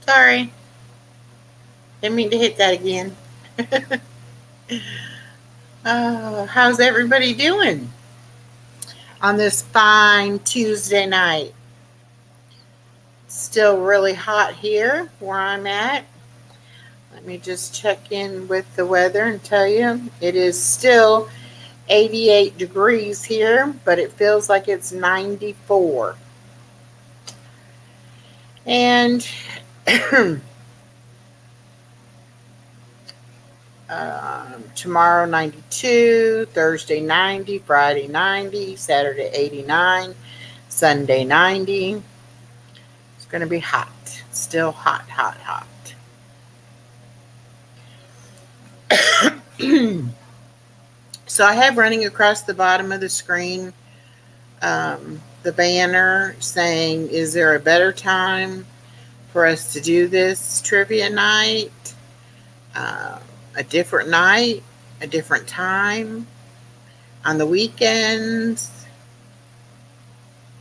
Sorry, didn't mean to hit that again. How's everybody doing on this fine Tuesday night? Still really hot here where I'm at. Let me just check in with the weather and tell you it is still 88 degrees here, but it feels like it's 94. And tomorrow 92, Thursday 90, Friday 90, Saturday 89, Sunday 90. It's going to be hot. Still hot, hot, hot. So I have running across the bottom of the screen the banner saying, is there a better time for us to do this trivia night? A different night, a different time, on the weekends,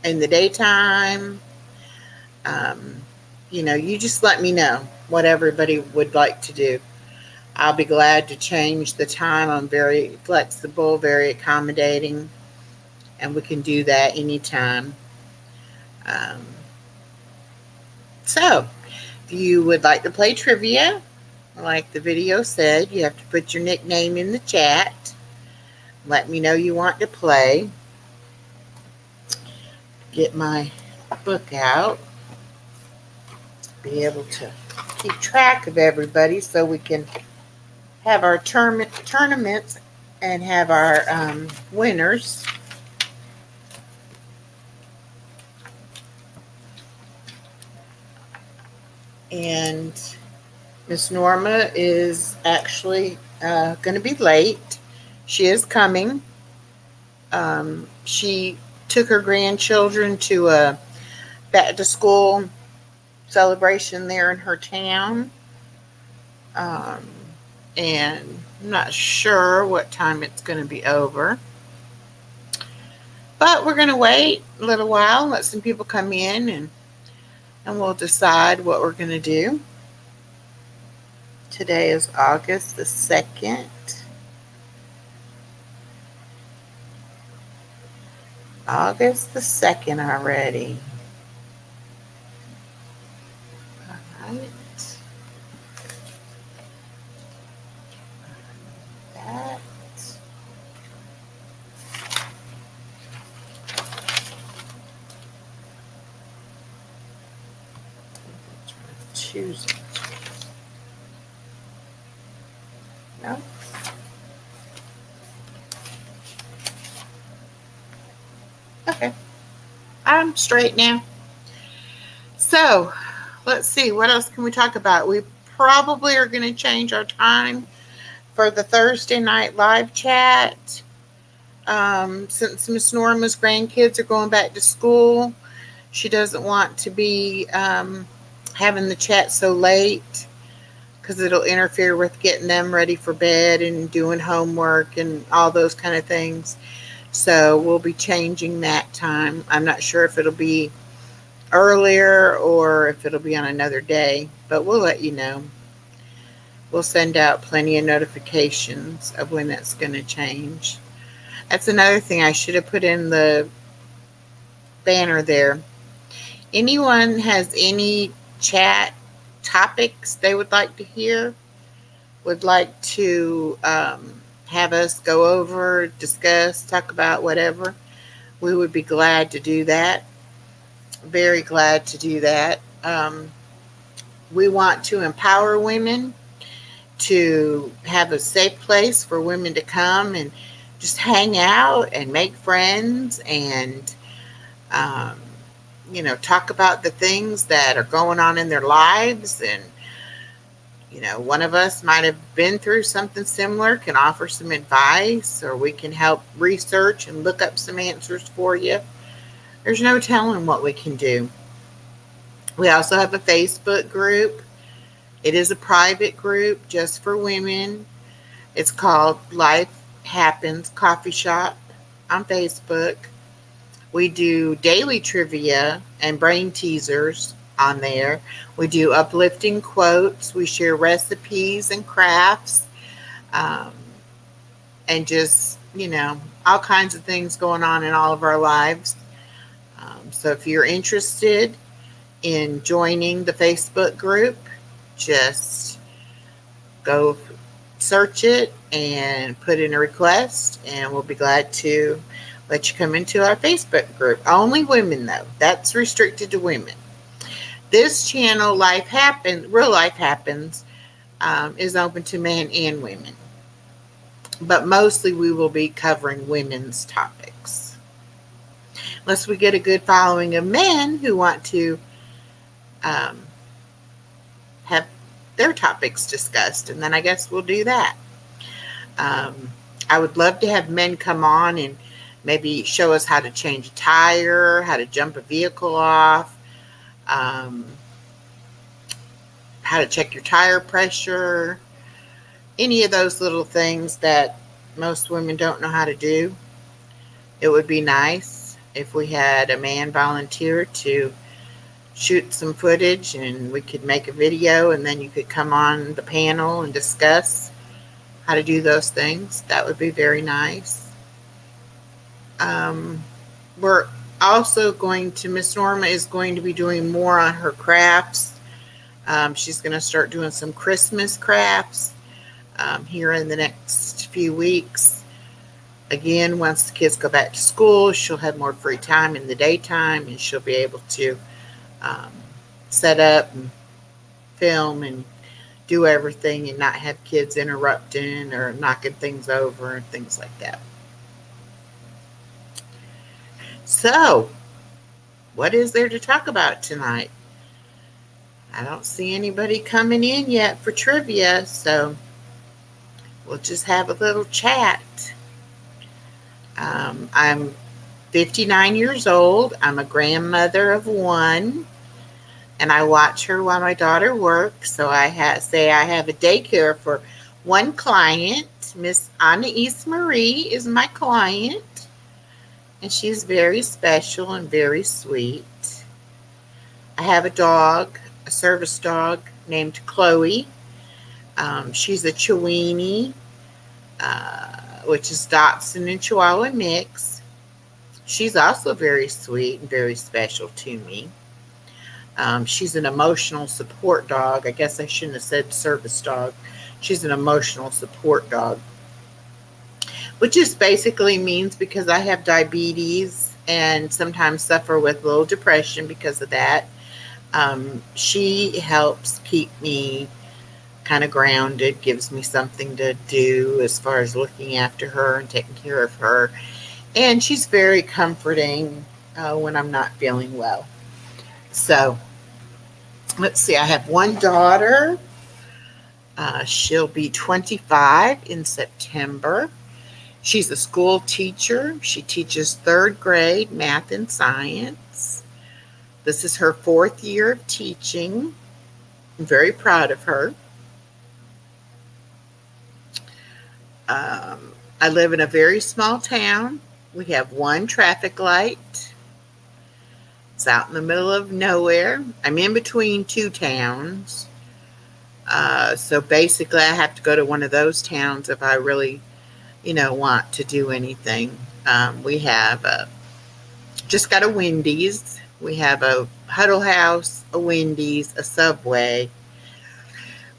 in the daytime. You just let me know what everybody would like to do. I'll be glad to change the time. I'm very flexible, very accommodating, and we can do that anytime. Um, so, if you would like to play trivia, like the video said, you have to put your nickname in the chat. Let me know you want to play. Get my book out. Be able to keep track of everybody so we can have our tournaments and have our winners. And Miss Norma is actually going to be late. She is coming. She took her grandchildren to a back to school celebration there in her town. And I'm not sure what time it's going to be over. But we're going to wait a little while, let some people come in, and we'll decide what we're going to do. Today is August the 2nd. August the 2nd already. All right. That. Tuesday. No. Okay. I'm straight now. So, let's see. What else can we talk about? We probably are going to change our time for the Thursday night live chat. Since Miss Norma's grandkids are going back to school, she doesn't want to be having the chat so late because it'll interfere with getting them ready for bed and doing homework and all those kind of things. So we'll be changing that time. I'm not sure if it'll be earlier or if it'll be on another day, but we'll let you know. We'll send out plenty of notifications of when that's going to change. That's another thing I should have put in the banner there. Anyone has any chat topics they would like to hear, would like to have us go over, discuss, talk about whatever, we would be glad to do that. Very glad to do that. We want to empower women to have a safe place for women to come and just hang out and make friends and talk about the things that are going on in their lives. And one of us might have been through something similar, can offer some advice, or we can help research and look up some answers for you. There's no telling what we can do. We also have a Facebook group. It is a private group just for women. It's called Life Happens Coffee Shop on Facebook. We do daily trivia and brain teasers on there. We do uplifting quotes. We share recipes and crafts, um, and just, all kinds of things going on in all of our lives. So if you're interested in joining the Facebook group, just go search it and put in a request, and we'll be glad to let you come into our Facebook group. Only women, though. That's restricted to women. This channel, Real Life Happens, is open to men and women. But mostly we will be covering women's topics. Unless we get a good following of men who want to have their topics discussed, and then I guess we'll do that. I would love to have men come on and maybe show us how to change a tire, how to jump a vehicle off, how to check your tire pressure, any of those little things that most women don't know how to do. It would be nice if we had a man volunteer to shoot some footage and we could make a video, and then you could come on the panel and discuss how to do those things. That would be very nice. We're also Miss Norma is going to be doing more on her crafts. She's going to start doing some Christmas crafts here in the next few weeks. Again, once the kids go back to school, she'll have more free time in the daytime, and she'll be able to set up and film and do everything and not have kids interrupting or knocking things over and things like that. So, what is there to talk about tonight? I don't see anybody coming in yet for trivia, so we'll just have a little chat. I'm 59 years old. I'm a grandmother of one, and I watch her while my daughter works. So I have a daycare for one client. Miss Anais Marie is my client, and she's very special and very sweet. I have a dog, a service dog named Chloe. She's a Chiweenie, which is Dachshund and Chihuahua mix. She's also very sweet and very special to me. She's an emotional support dog. I guess I shouldn't have said service dog. She's an emotional support dog, which just basically means because I have diabetes and sometimes suffer with a little depression because of that. She helps keep me kind of grounded, gives me something to do as far as looking after her and taking care of her. And she's very comforting when I'm not feeling well. So, let's see. I have one daughter. She'll be 25 in September. She's a school teacher. She teaches 3rd grade math and science. This is her 4th year of teaching. I'm very proud of her. I live in a very small town. We have one traffic light. It's out in the middle of nowhere. I'm in between two towns. So basically I have to go to one of those towns if I really, want to do anything. We have just got a Wendy's. We have a Huddle House, a Wendy's, a Subway.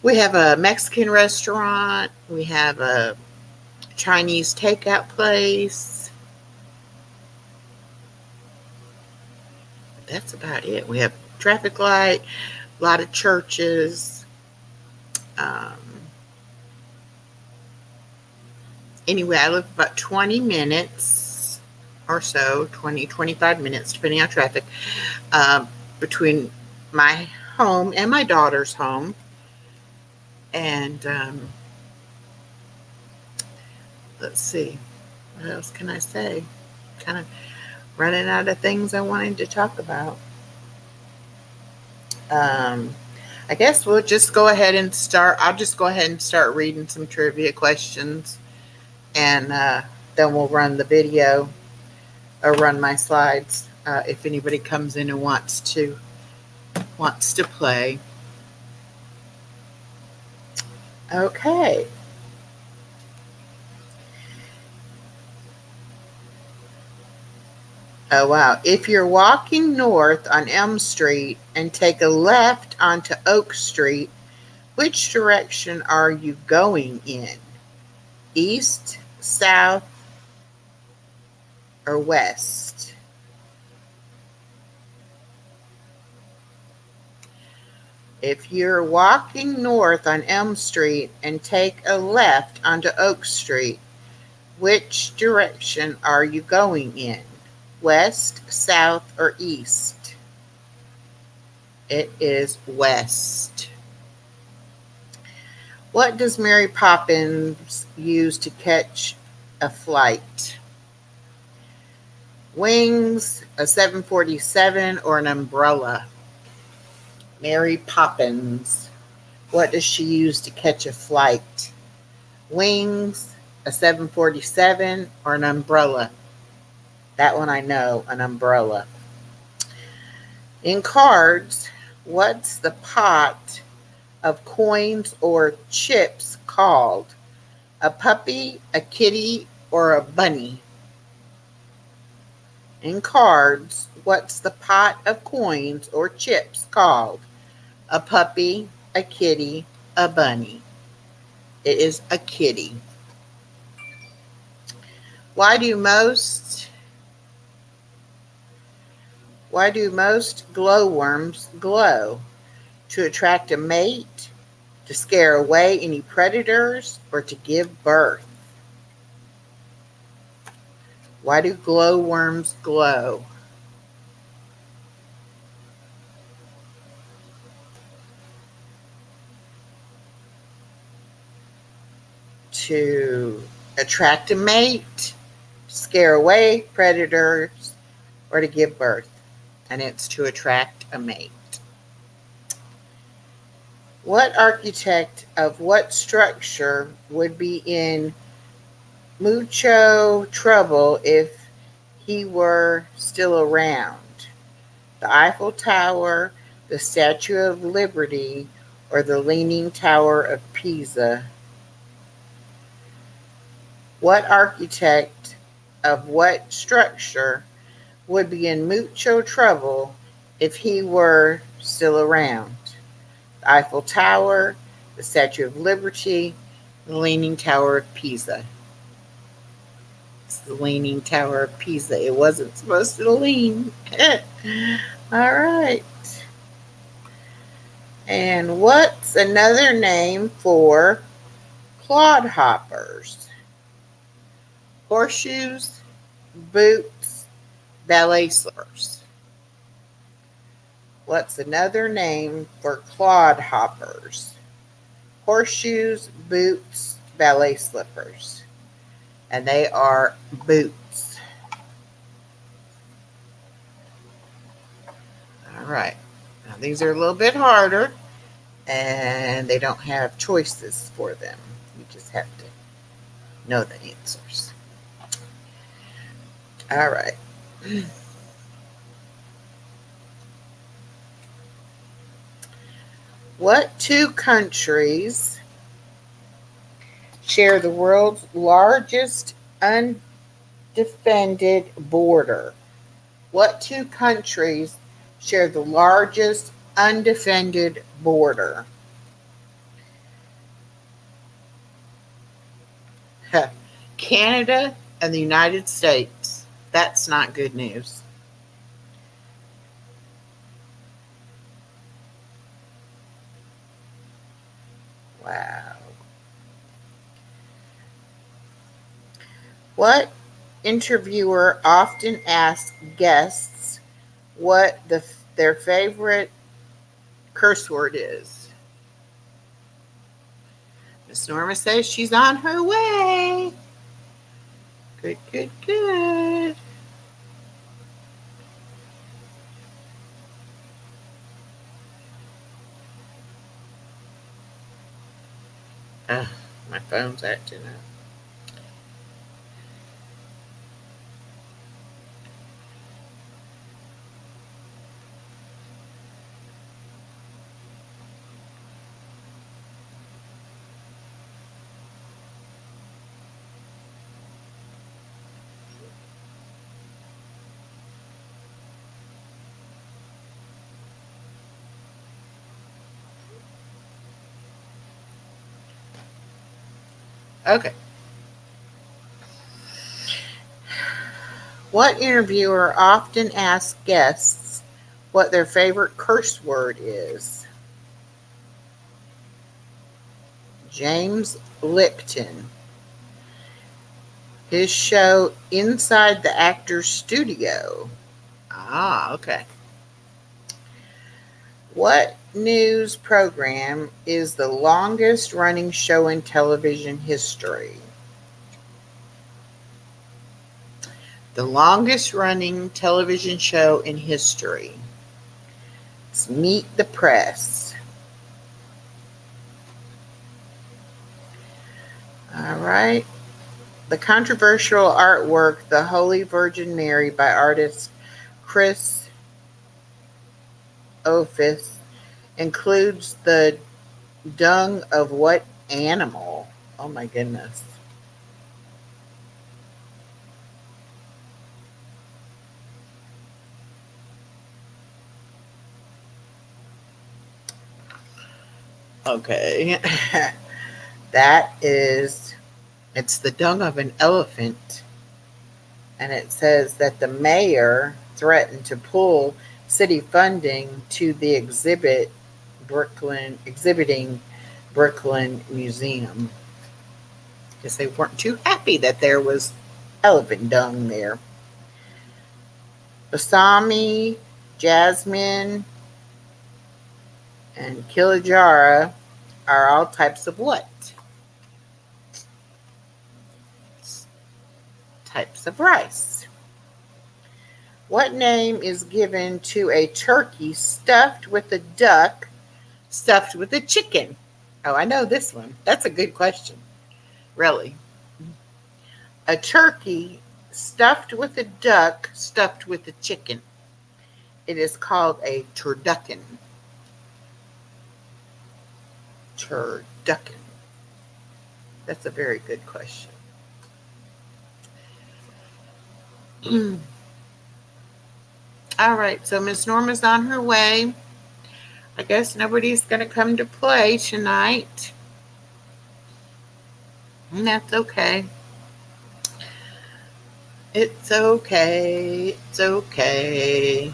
We have a Mexican restaurant. We have a Chinese takeout place. That's about it. We have traffic light, a lot of churches. Anyway, I live about 20 minutes or so, 25 minutes, depending on traffic, between my home and my daughter's home. And let's see, what else can I say? Kind of running out of things I wanted to talk about. I guess we'll just go ahead and start. I'll just go ahead and start reading some trivia questions, and then we'll run the video or run my slides if anybody comes in and wants to wants to play. Okay. Oh, wow. If you're walking north on Elm Street and take a left onto Oak Street, which direction are you going in? East, south, or west? If you're walking north on Elm Street and take a left onto Oak Street, which direction are you going in? West, south, or east? It is west. What does Mary Poppins use to catch a flight? Wings, a 747, or an umbrella? Mary Poppins. What does she use to catch a flight? Wings, a 747, or an umbrella? That one I know, an umbrella. In cards, what's the pot of coins or chips called? A puppy, a kitty, or a bunny? In cards, what's the pot of coins or chips called? A puppy, a kitty, a bunny? It is a kitty. Why do most glowworms glow? To attract a mate, to scare away any predators, or to give birth? Why do glowworms glow? To attract a mate, scare away predators, or to give birth. And it's to attract a mate. What architect of what structure would be in Mucho trouble if he were still around? The Eiffel Tower, the Statue of Liberty, or the Leaning Tower of Pisa? What architect of what structure would be in mucho trouble if he were still around? The Eiffel Tower, the Statue of Liberty, the Leaning Tower of Pisa. It's the Leaning Tower of Pisa. It wasn't supposed to lean. All right. And what's another name for clodhoppers? Horseshoes, boots, ballet slippers. What's another name for clodhoppers? Horseshoes, boots, ballet slippers. And they are boots. All right. Now these are a little bit harder, and they don't have choices for them. You just have to know the answers. All right. What two countries share the world's largest undefended border? What two countries share the largest undefended border? Canada and the United States. That's not good news. Wow. What interviewer often asks guests what their favorite curse word is? Miss Norma says she's on her way. Good, good, good. My phone's acting up. Okay. What interviewer often asks guests what their favorite curse word is? James Lipton. His show Inside the Actor's Studio. Ah, okay. What news program is the longest running show in television history? The longest running television show in history. It's Meet the Press. All right. The controversial artwork, The Holy Virgin Mary by artist Chris Ophis, includes the dung of what animal? Oh my goodness. Okay. It's the dung of an elephant. And it says that the mayor threatened to pull city funding to the exhibiting Brooklyn Museum because they weren't too happy that there was elephant dung there. Balsami, jasmine, and Kilajara are all types of what? Types of rice. What name is given to a turkey stuffed with a duck, stuffed with a chicken? Oh, I know this one. That's a good question. Really. A turkey stuffed with a duck, stuffed with a chicken. It is called a turducken. Turducken. That's a very good question. All right, so Miss Norma's on her way. I guess nobody's going to come to play tonight. And that's okay. It's okay. It's okay.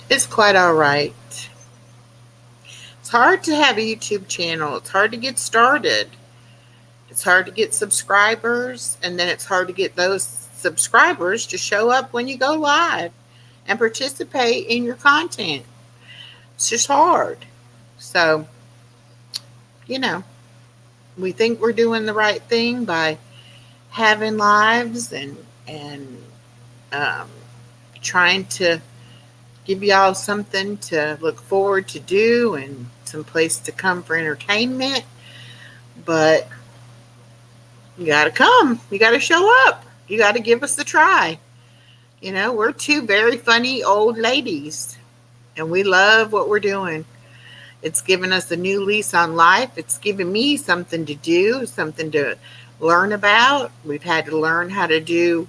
It's quite all right. It's hard to have a YouTube channel. It's hard to get started. It's hard to get subscribers, and then it's hard to get those subscribers to show up when you go live and participate in your content. It's just hard. So, we think we're doing the right thing by having lives and trying to give y'all something to look forward to do and some place to come for entertainment. But you got to come. You got to show up. You got to give us a try. We're two very funny old ladies, and we love what we're doing. It's given us a new lease on life. It's given me something to do, something to learn about. We've had to learn how to do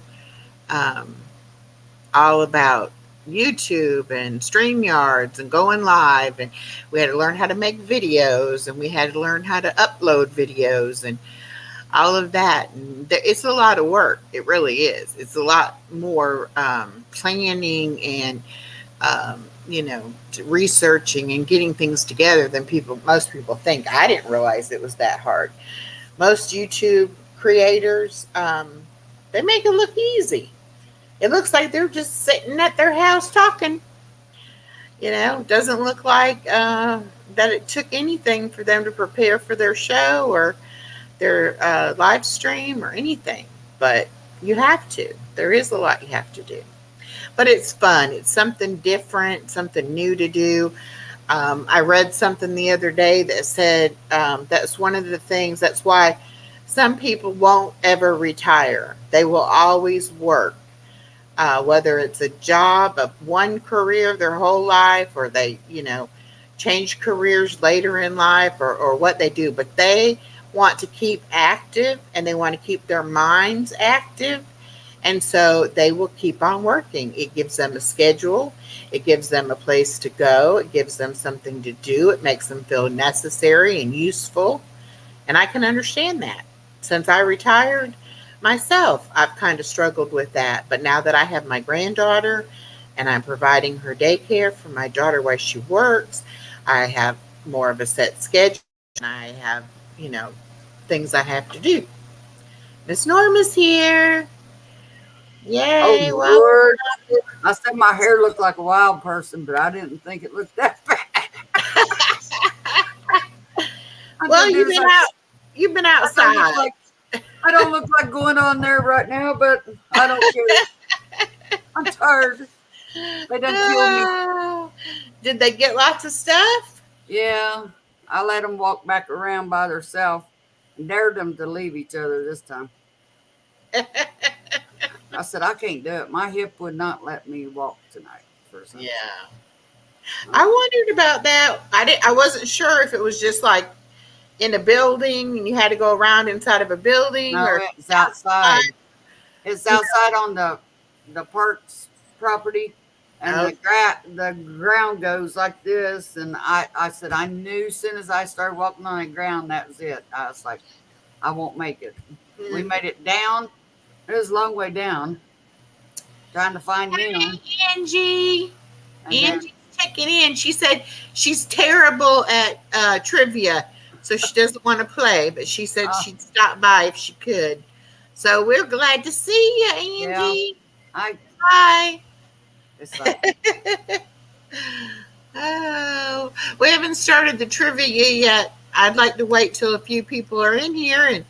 all about YouTube and StreamYards and going live, and we had to learn how to make videos, and we had to learn how to upload videos and all of that. And it's a lot of work. It really is. It's a lot more planning and researching and getting things together than most people think. I didn't realize it was that hard. Most YouTube creators, they make it look easy. It looks like they're just sitting at their house talking. It doesn't look like that it took anything for them to prepare for their show or their live stream or anything. But you have to. There is a lot you have to do. But it's fun. It's something different, something new to do. I read something the other day that said that's one of the things, that's why some people won't ever retire. They will always work. Whether it's a job of one career their whole life, or they, change careers later in life, or what they do, but they want to keep active and they want to keep their minds active, And so they will keep on working. It gives them a schedule, it gives them a place to go, it gives them something to do, it makes them feel necessary and useful. And I can understand that. Since I retired myself, I've kind of struggled with that. But now that I have my granddaughter and I'm providing her daycare for my daughter while she works, I have more of a set schedule. I have, you know, things I have to do. Miss Norma's here. Oh Yay. Well, Lord. I said my hair looked like a wild person, but I didn't think it looked that bad. I well, just it was like you've been I don't look outside. like I don't look like going on there right now, but I don't care. I'm tired. They done killed me. Oh, did they get lots of stuff? Yeah, I let them walk back around by themselves and dared them to leave each other this time. I said I can't do it. My hip would not let me walk tonight for some reason. Yeah. I wondered about that. I wasn't sure if it was just like in a building and you had to go around inside of a building No, or it's outside. outside. It's You outside on the park's property, and know. the ground goes like this. And I said I knew as soon as I started walking on the ground that was it. I was like, I won't make it. We Mm. made it down. It was a long way down, trying to find them, Hey, Angie. and then Angie's checking in. She said she's terrible at trivia, so she doesn't want to play, but she said uh, she'd stop by if she could. So we're glad to see you, yeah, Angie. I Hi. it's like Oh, we haven't started the trivia yet. I'd like to wait till a few people are in here and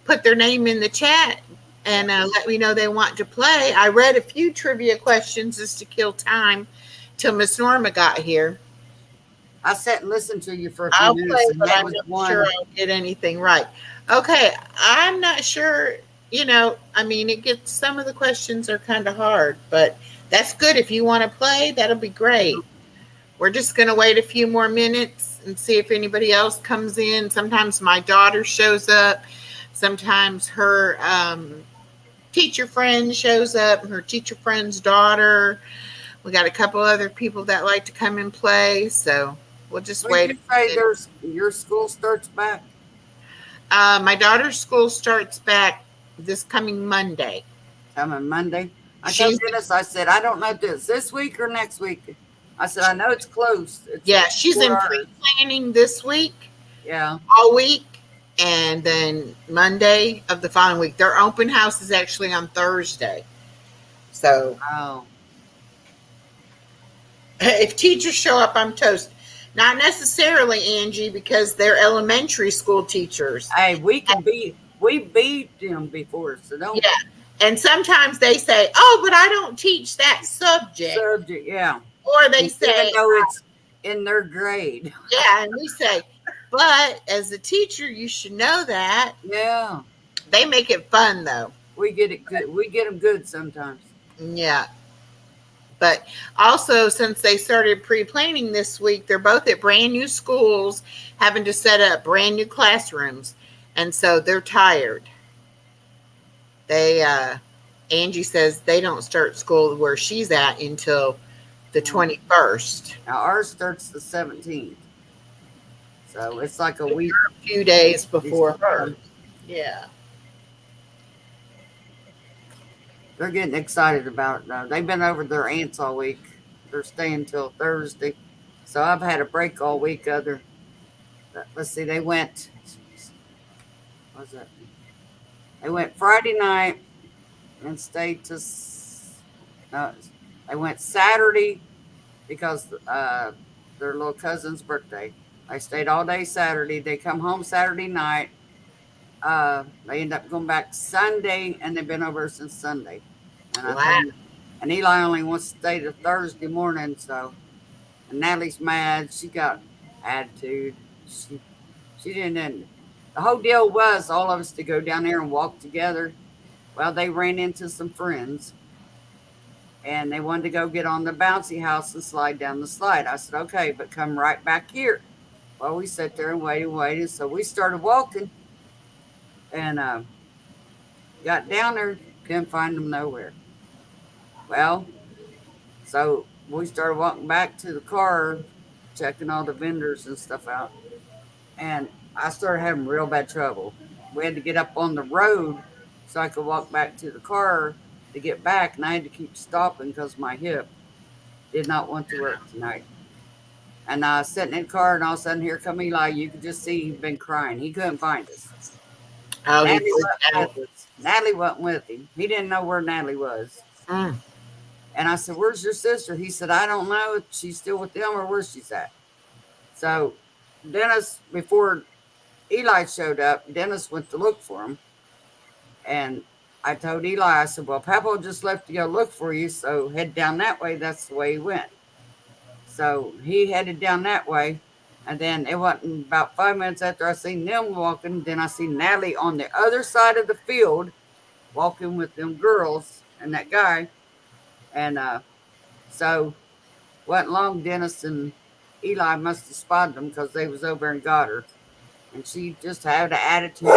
put their name in the chat yeah. and let me know they want to play. I read a few trivia questions just to kill time till Miss Norma got here. I sat and listened to you for a few I'll play, minutes, and but that I'm was not sure one. I'll get anything right. Okay, I'm not sure. I mean, it gets some of the questions are kind of hard, but that's good. If you want to play, that'll be great. We're just going to wait a few more minutes and see if anybody else comes in. Sometimes my daughter shows up. Sometimes her teacher friend shows up, her teacher friend's daughter. We got a couple other people that like to come and play. So we'll just What did wait a you say? minute. There's your school starts back. My daughter's school starts back this coming Monday. Coming Monday. I told She's Dennis, I said, I don't know if it's this week or next week. I said, I know it's close. It's yeah, she's before in ours. pre-planning this week, Yeah. all week, and then Monday of the following week. Their open house is actually on Thursday. So Oh. if teachers show up, I'm toast. Not necessarily, Angie, because they're elementary school teachers. Hey, we beat them before, so don't Yeah. And sometimes they say, oh, but I don't teach that subject. subject, yeah. Or they Even say, though it's in their grade. yeah, and we say, but as a teacher, you should know that. Yeah. They make it fun though. We get it good. We get them good sometimes. Yeah. But also, since they started pre planning this week, they're both at brand new schools, having to set up brand new classrooms. And so they're tired. Angie says they don't start school where she's at until the Yeah. 21st. Now ours starts the 17th. So it's like a A week few days before before her. them. Yeah. They're getting excited about it though. They've been over their aunts all week. They're staying till Thursday. So I've had a break all week. Let's see, they went, what was it? They went Friday night and stayed to, no, they went Saturday because their little cousin's birthday. They stayed all day Saturday. They come home Saturday night. They end up going back Sunday, and they've been over since Sunday. And I Wow. told them, and Eli only wants to stay to Thursday morning. So, and Natalie's mad. She got attitude. She didn't. The whole deal was all of us to go down there and walk together. Well, they ran into some friends, and they wanted to go get on the bouncy house and slide down the slide. I said, okay, but come right back here. Well, we sat there and waited, waited. So we started walking and got down there. Couldn't find them nowhere. Well, so we started walking back to the car, checking all the vendors and stuff out. And I started having real bad trouble. We had to get up on the road so I could walk back to the car to get back. And I had to keep stopping because my hip did not want to work tonight. And I was sitting in the car, and all of a sudden, here come Eli. You could just see he'd been crying. He couldn't find us. Oh, he Natalie freaked wasn't out. with us. Natalie wasn't with him. He didn't know where Natalie was. Mm. And I said, "Where's your sister?" He said, "I don't know if she's still with them or where she's at." So Dennis, before Eli showed up, Dennis went to look for him. And I told Eli, I said, "Well, Papa just left to go look for you. So head down that way." That's the way he went. So he headed down that way. And then it wasn't about 5 minutes after I seen them walking, then I seen Natalie on the other side of the field walking with them girls and that guy. And so wasn't long, Dennis and Eli must have spotted them because they was over and got her. And she just had an attitude.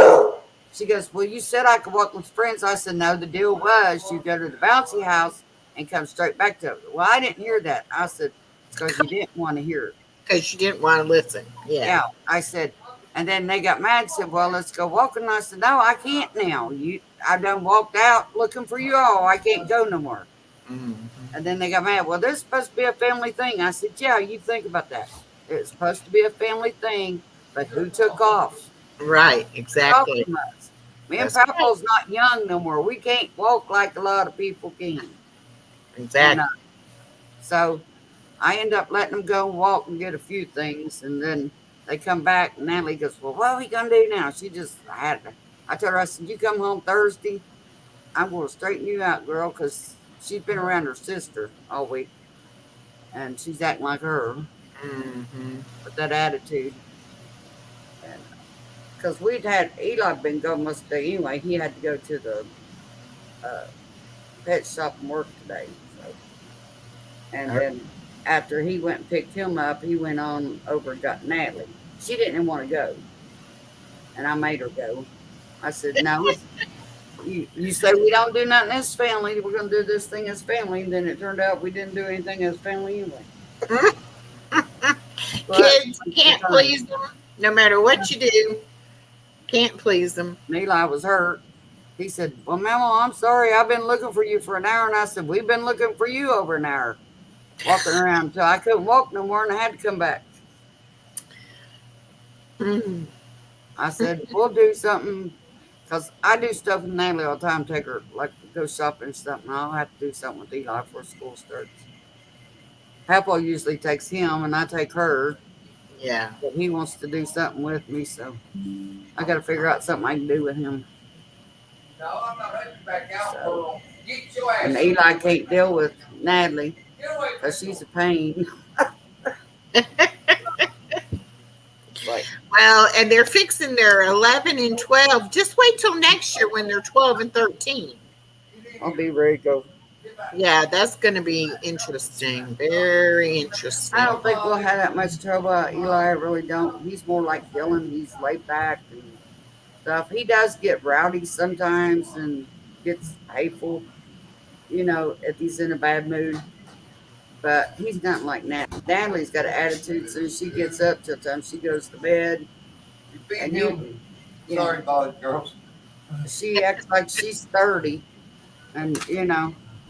She goes, "Well, you said I could walk with friends." I said, "No, the deal was you go to the bouncy house and come straight back to it." "Well, I didn't hear that." I said, "It's because you didn't want to hear it." Because you didn't want to listen. Yeah. Yeah, I said, and then they got mad and said, "Well, let's go walking." And I said, "No, I can't now. I done walked out looking for you all. I can't go no more." Mm. And then they got mad. "Well, this is supposed to be a family thing." I said, "Yeah, you think about that. It's supposed to be a family thing, but who took off? Right. Took off Exactly. from us. Me and That's right. Papa's not young no more. We can't walk like a lot of people can." And Exactly. so I end up letting them go and walk and get a few things, and then they come back. And Natalie goes, "Well, what are we gonna do now?" She just I had to. I told her, I said, "You come home Thursday, I'm gonna straighten you out, girl, because she's been around her sister all week, and she's acting like her Mm-hmm. with that attitude." And because we'd had Eli been gone most of the day anyway, he had to go to the uh, pet shop and work today. So, and then after he went and picked him up, he went on over and got Natalie. She didn't want to go, and I made her go. I said, "No, you say we don't do nothing as family. We're going to do this thing as family." And then it turned out we didn't do anything as family anyway. But Kids can't please them no matter what you do. Can't please them. Eli was hurt. He said, "Well, Mama, I'm sorry. I've been looking for you for an hour." And I said, "We've been looking for you over an hour, walking around until I couldn't walk no more and I had to come back." Mm. I said, "We'll do something." Because I do stuff with Natalie all the time, take her, like, go shopping and stuff. And I'll have to do something with Eli before school starts. Papa usually takes him, and I take her. Yeah. But he wants to do something with me, so I got to figure out something I can do with him. So, and Eli can't deal with Natalie because she's a pain. Like, Well, and they're fixing their 11 and 12. Just wait till next year when they're 12 and 13. I'll be ready to go. Yeah, that's going to be interesting. Very I interesting. don't think we'll have that much trouble. Eli, I really don't. He's more like Dylan. He's laid back and stuff. He does get rowdy sometimes and gets hateful, if he's in a bad mood. But he's not like Nat. Natalie's got an attitude. So she gets up till time she goes to bed. And Sorry about it, girls. she acts like she's 30. And,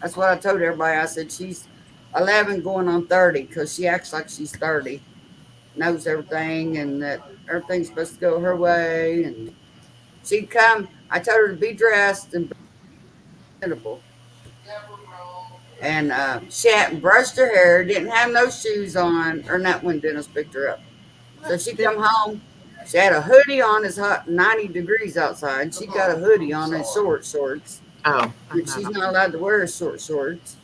that's what I told everybody. I said, she's 11 going on 30 because she acts like she's 30, knows everything, and that everything's supposed to go her way. And she'd come, I told her to be dressed and presentable. And she hadn't brushed her hair, didn't have no shoes on, or not when Dennis picked her up. So she come home. She had a hoodie on. It's hot, 90 degrees outside. She got a hoodie on and shorts. Oh, But she's not allowed to wear shorts.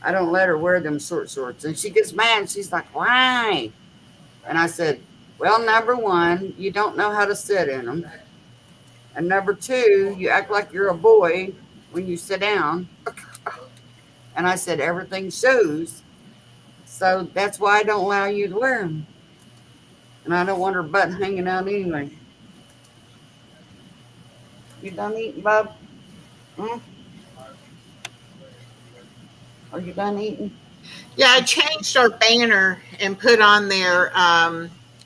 I don't let her wear them shorts. And she gets mad. She's like, "Why?" And I said, "Well, number one, you don't know how to sit in them. And number two, you act like you're a boy when you sit down." And I said, "Everything shows. So that's why I don't allow you to wear them. And I don't want her butt hanging out anyway." You done eating, Bob? Hmm? Are you done eating? Yeah, I changed our banner and put on there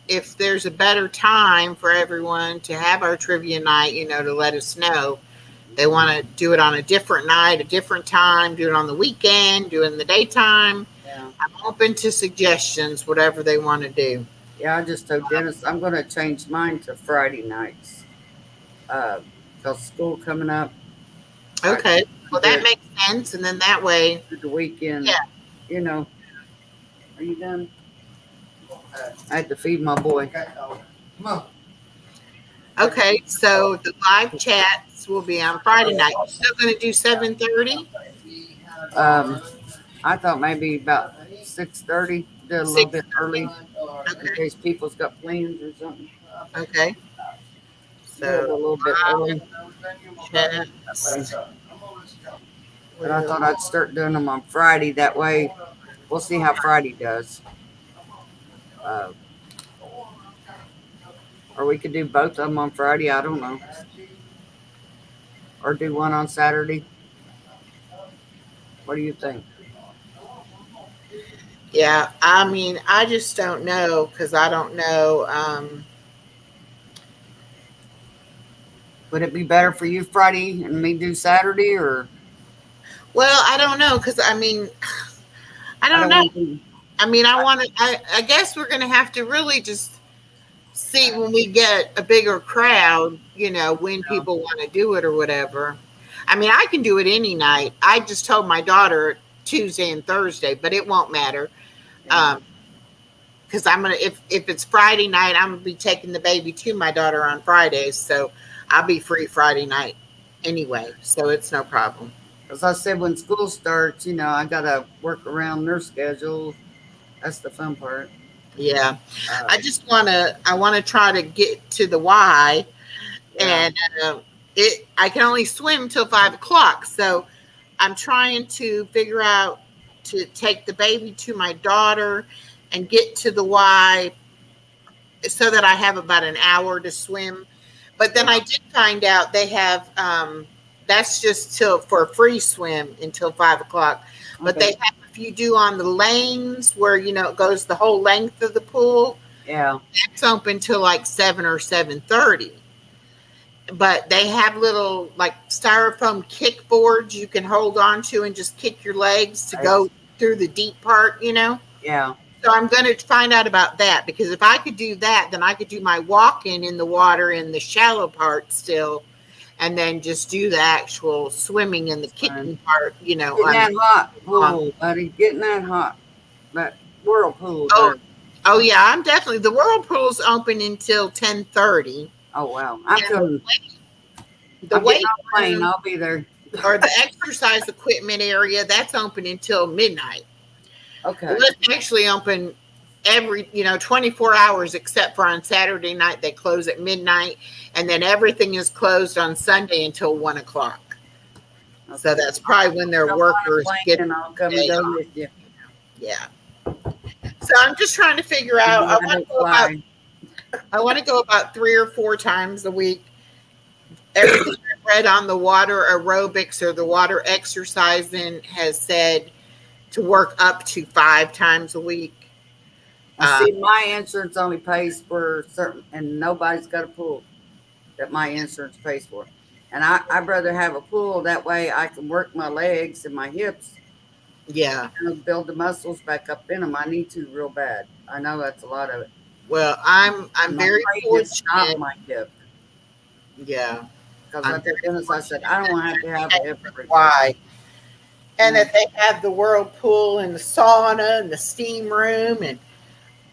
if there's a better time for everyone to have our trivia night, to let us know. They want to do it on a different night, a different time, do it on the weekend, do it in the daytime. Yeah. I'm open to suggestions, whatever they want to do. Yeah, I just told Dennis I'm going to change mine to Friday nights. Because school coming up, I Okay. Well, do that it makes sense. And then that way, through the weekend. yeah. You know, are you done? I had to feed my boy. Come on. Okay. So the live chats will be on Friday night. You're still going to do 7:30? Um, I thought maybe about 6:30. Did a little bit early 6:30. in Okay. case people's got plans or something. Okay. Did it So a little bit live early. chats But I will. thought I'd start doing them on Friday. That way, we'll see how Friday does. Uh, or we could do both of them on Friday. I don't know. Or do one on Saturday. What do you think? Yeah. I mean, I just don't know because I don't know. Would it be better for you Friday and me do Saturday, or Well, I don't know because I mean, I I don't don't know. want to? I mean, I want to. I guess we're going to have to really just see when we get a bigger crowd. When people want to do it or whatever. I mean, I can do it any night. I just told my daughter Tuesday and Thursday, but it won't matter. Yeah. Because I'm gonna if it's Friday night, I'm gonna be taking the baby to my daughter on Fridays, so I'll be free Friday night anyway, so it's no problem. As I said, when school starts, I gotta work around their schedule. That's the fun part. Yeah, Uh, I want to try to get to the Y, yeah. and I can only swim till 5 o'clock, so I'm trying to figure out to take the baby to my daughter and get to the Y so that I have about an hour to swim. But then I did find out they have that's just till for a free swim until 5 o'clock. But they Okay. have if you do on the lanes where it goes the whole length of the pool, Yeah. it's open till like 7 or 7:30. But they have little like styrofoam kickboards you can hold on to and just kick your legs to Nice. go through the deep part. Yeah. So I'm going to find out about that because if I could do that, then I could do my walking in the water in the shallow part still, and then just do the actual swimming in the Fun. kicking part. Getting that hot pool, buddy. Getting that hot. That whirlpool Oh, there. oh yeah, I'm definitely the whirlpool's open until 10:30. Oh wow. I'm And feeling. the I'm getting weight on a plane. room I'll be there. or the exercise equipment area that's open until midnight. Okay. Well, it's actually open every 24 hours except for on Saturday night they close at midnight, and then everything is closed on Sunday until 1 o'clock. So Okay. that's probably when their Jump on a workers plane get and I'll come the and day go off. with you. Yeah. So I'm just trying to figure You out. know, I don't fly. I want to go about 3 or 4 times a week. Everything I read on the water aerobics or the water exercising has said to work up to 5 times a week. I see my insurance only pays for certain, and nobody's got a pool that my insurance pays for. And I'd rather have a pool that way I can work my legs and my hips Yeah. and build the muscles back up in them. I need to real bad. I know that's a lot of it. Well, I'm I'm very afraid it's not fortunate. my hip. Yeah. Because I I'm told very Dennis, I said, I don't want to have to have a hip replacement. why. And Yeah. that they have the whirlpool and the sauna and the steam room and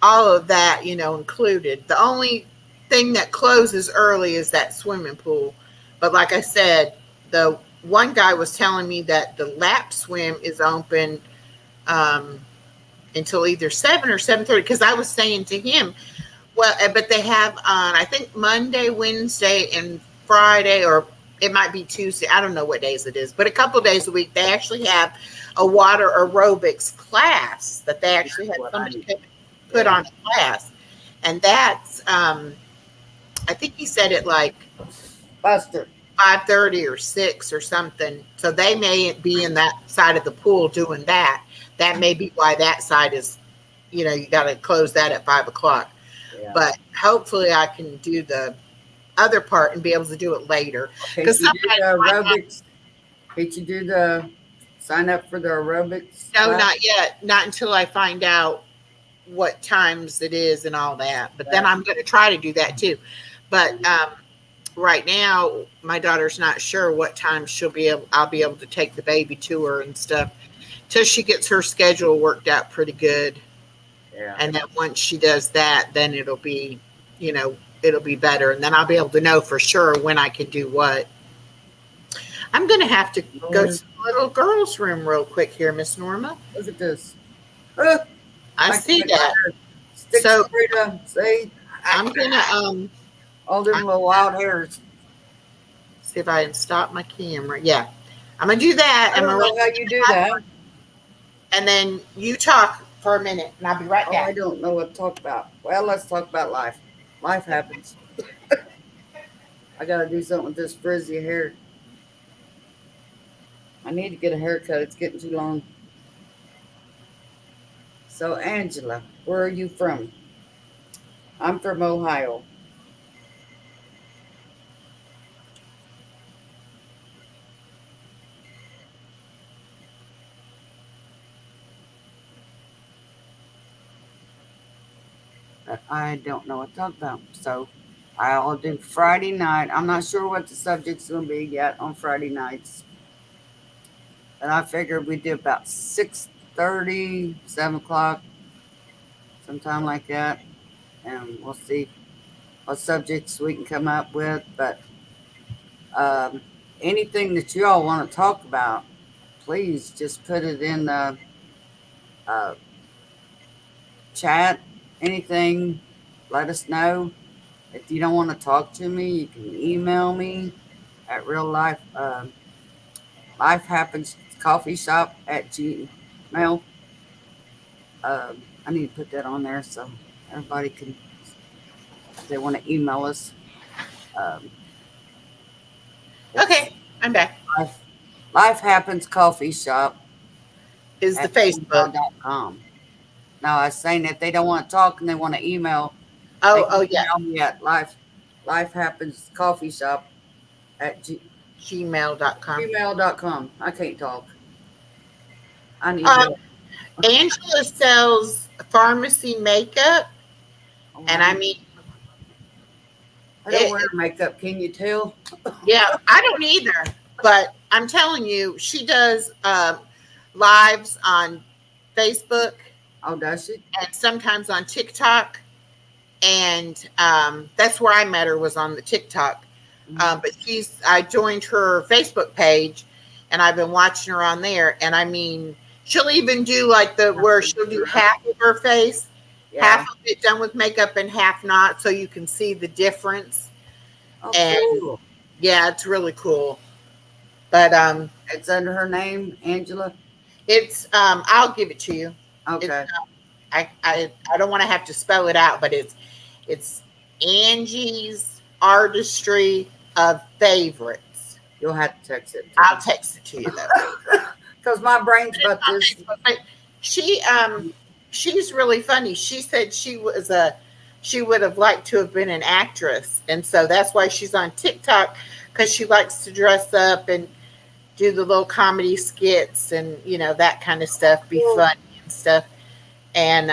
all of that, included. The only thing that closes early is that swimming pool. But like I said, the one guy was telling me that the lap swim is open um, until either 7 or 7:30. Because I was saying to him, well, but they have on I think Monday, Wednesday, and Friday, or it might be Tuesday. I don't know what days it is, but a couple of days a week they actually have a water aerobics class that they actually had somebody put on a class, and that's I think he said it like Buster. 5:30 or 6 or something. So they may be in that side of the pool doing that. That may be why that side is, you got to close that at 5 o'clock. Yeah. But hopefully I can do the other part and be able to do it later. Can't Because you do sometimes the I have, aerobics? Can't you do the sign up for the aerobics no, class? not yet. Not until I find out what times it is and all that. But then Yeah. I'm going to try to do that too. But right now, my daughter's not sure what time I'll be able to take the baby to her and stuff till she gets her schedule worked out pretty good. Yeah. And then once she does that, then it'll be better. And then I'll be able to know for sure when I can do what. I'm going to have to go to the little girl's room real quick here, Miss Norma. Look at this. Uh, I see can that. Stick So straight up. See? I'm going to All them little wild hairs. see if I can stop my camera. Yeah. I'm going to do that. I I'm don't going know how you do that. and then you talk for a minute, and I'll be right Oh, I back. don't know what to talk about. Well, let's talk about life. Life happens. I got to do something with this frizzy hair. I need to get a haircut. It's getting too long. So, Angela, where are you from? I'm from Ohio. But I don't know what to talk about. So, I'll do Friday night. I'm not sure what the subject's going to be yet on Friday nights. But I figured we'd do about 6:30, 7 o'clock, sometime like that. And we'll see what subjects we can come up with. But um, anything that you all want to talk about, please just put it in the uh, chat. Anything, let us know. If you don't want to talk to me, you can email me at real life. Life happens coffee shop at Gmail. I need to put that on there so everybody can, if they want to email us. Um, it's Okay, I'm back. life happens coffee shop Is the at Facebook? gmail.com. Now, I was saying if they don't want to talk and they want to email, they Oh can yeah, email me at life happens coffee shop at gmail.com. gmail.com. I can't talk. I need Um, help. Angela sells pharmacy makeup, Oh, and I mean, I don't wear it, makeup. Can you tell? yeah, I don't either, but I'm telling you, she does lives on Facebook Oh, does she? and sometimes on TikTok, and that's where I met her was on the TikTok. But I joined her Facebook page, and I've been watching her on there. And I mean, she'll even do like where she'll do half of her face, half Yeah. of it done with makeup and half not, so you can see the difference. Oh, And cool. yeah, it's really cool. But It's under her name, Angela. it's I'll give it to you. It's Okay. I don't want to have to spell it out, but it's Angie's Artistry of Favorites. You'll have to text it I'll to text it to you though. because my brain's about this. But she's really funny. She said she would have liked to have been an actress, and so that's why she's on TikTok, because she likes to dress up and do the little comedy skits and that kind of stuff, be funny and stuff. And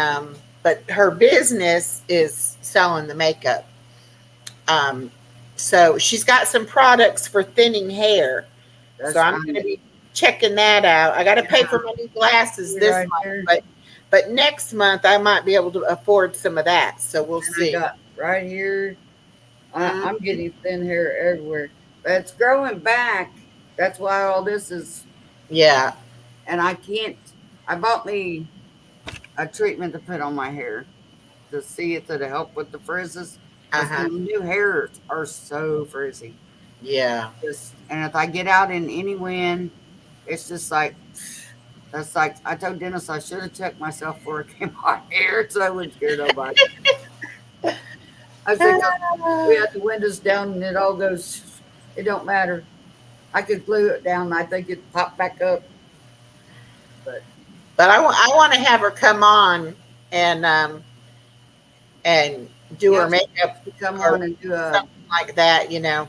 but her business is selling the makeup. Um, so she's got some products for thinning hair. That's So I'm going to be checking that out. I got to pay for my new glasses this right month, here. but next month I might be able to afford some of that. So we'll And I see. got right here. Mhm. I'm getting thin hair everywhere, but it's growing back. That's why all this is. Yeah. And I can't. I bought me a treatment to put on my hair to see if it'll help with the frizzes. Because Uh-huh. the new hairs are so frizzy. Yeah. And if I get out in any wind, it's just like that's like I told Dennis I should have checked myself before I came on here so I wouldn't scare nobody. I said 'cause we had the windows down and it It don't matter. I could glue it down. I think it popped back up. But But I want to have her come on and do her yeah, makeup to come or on and do a something like that, you know.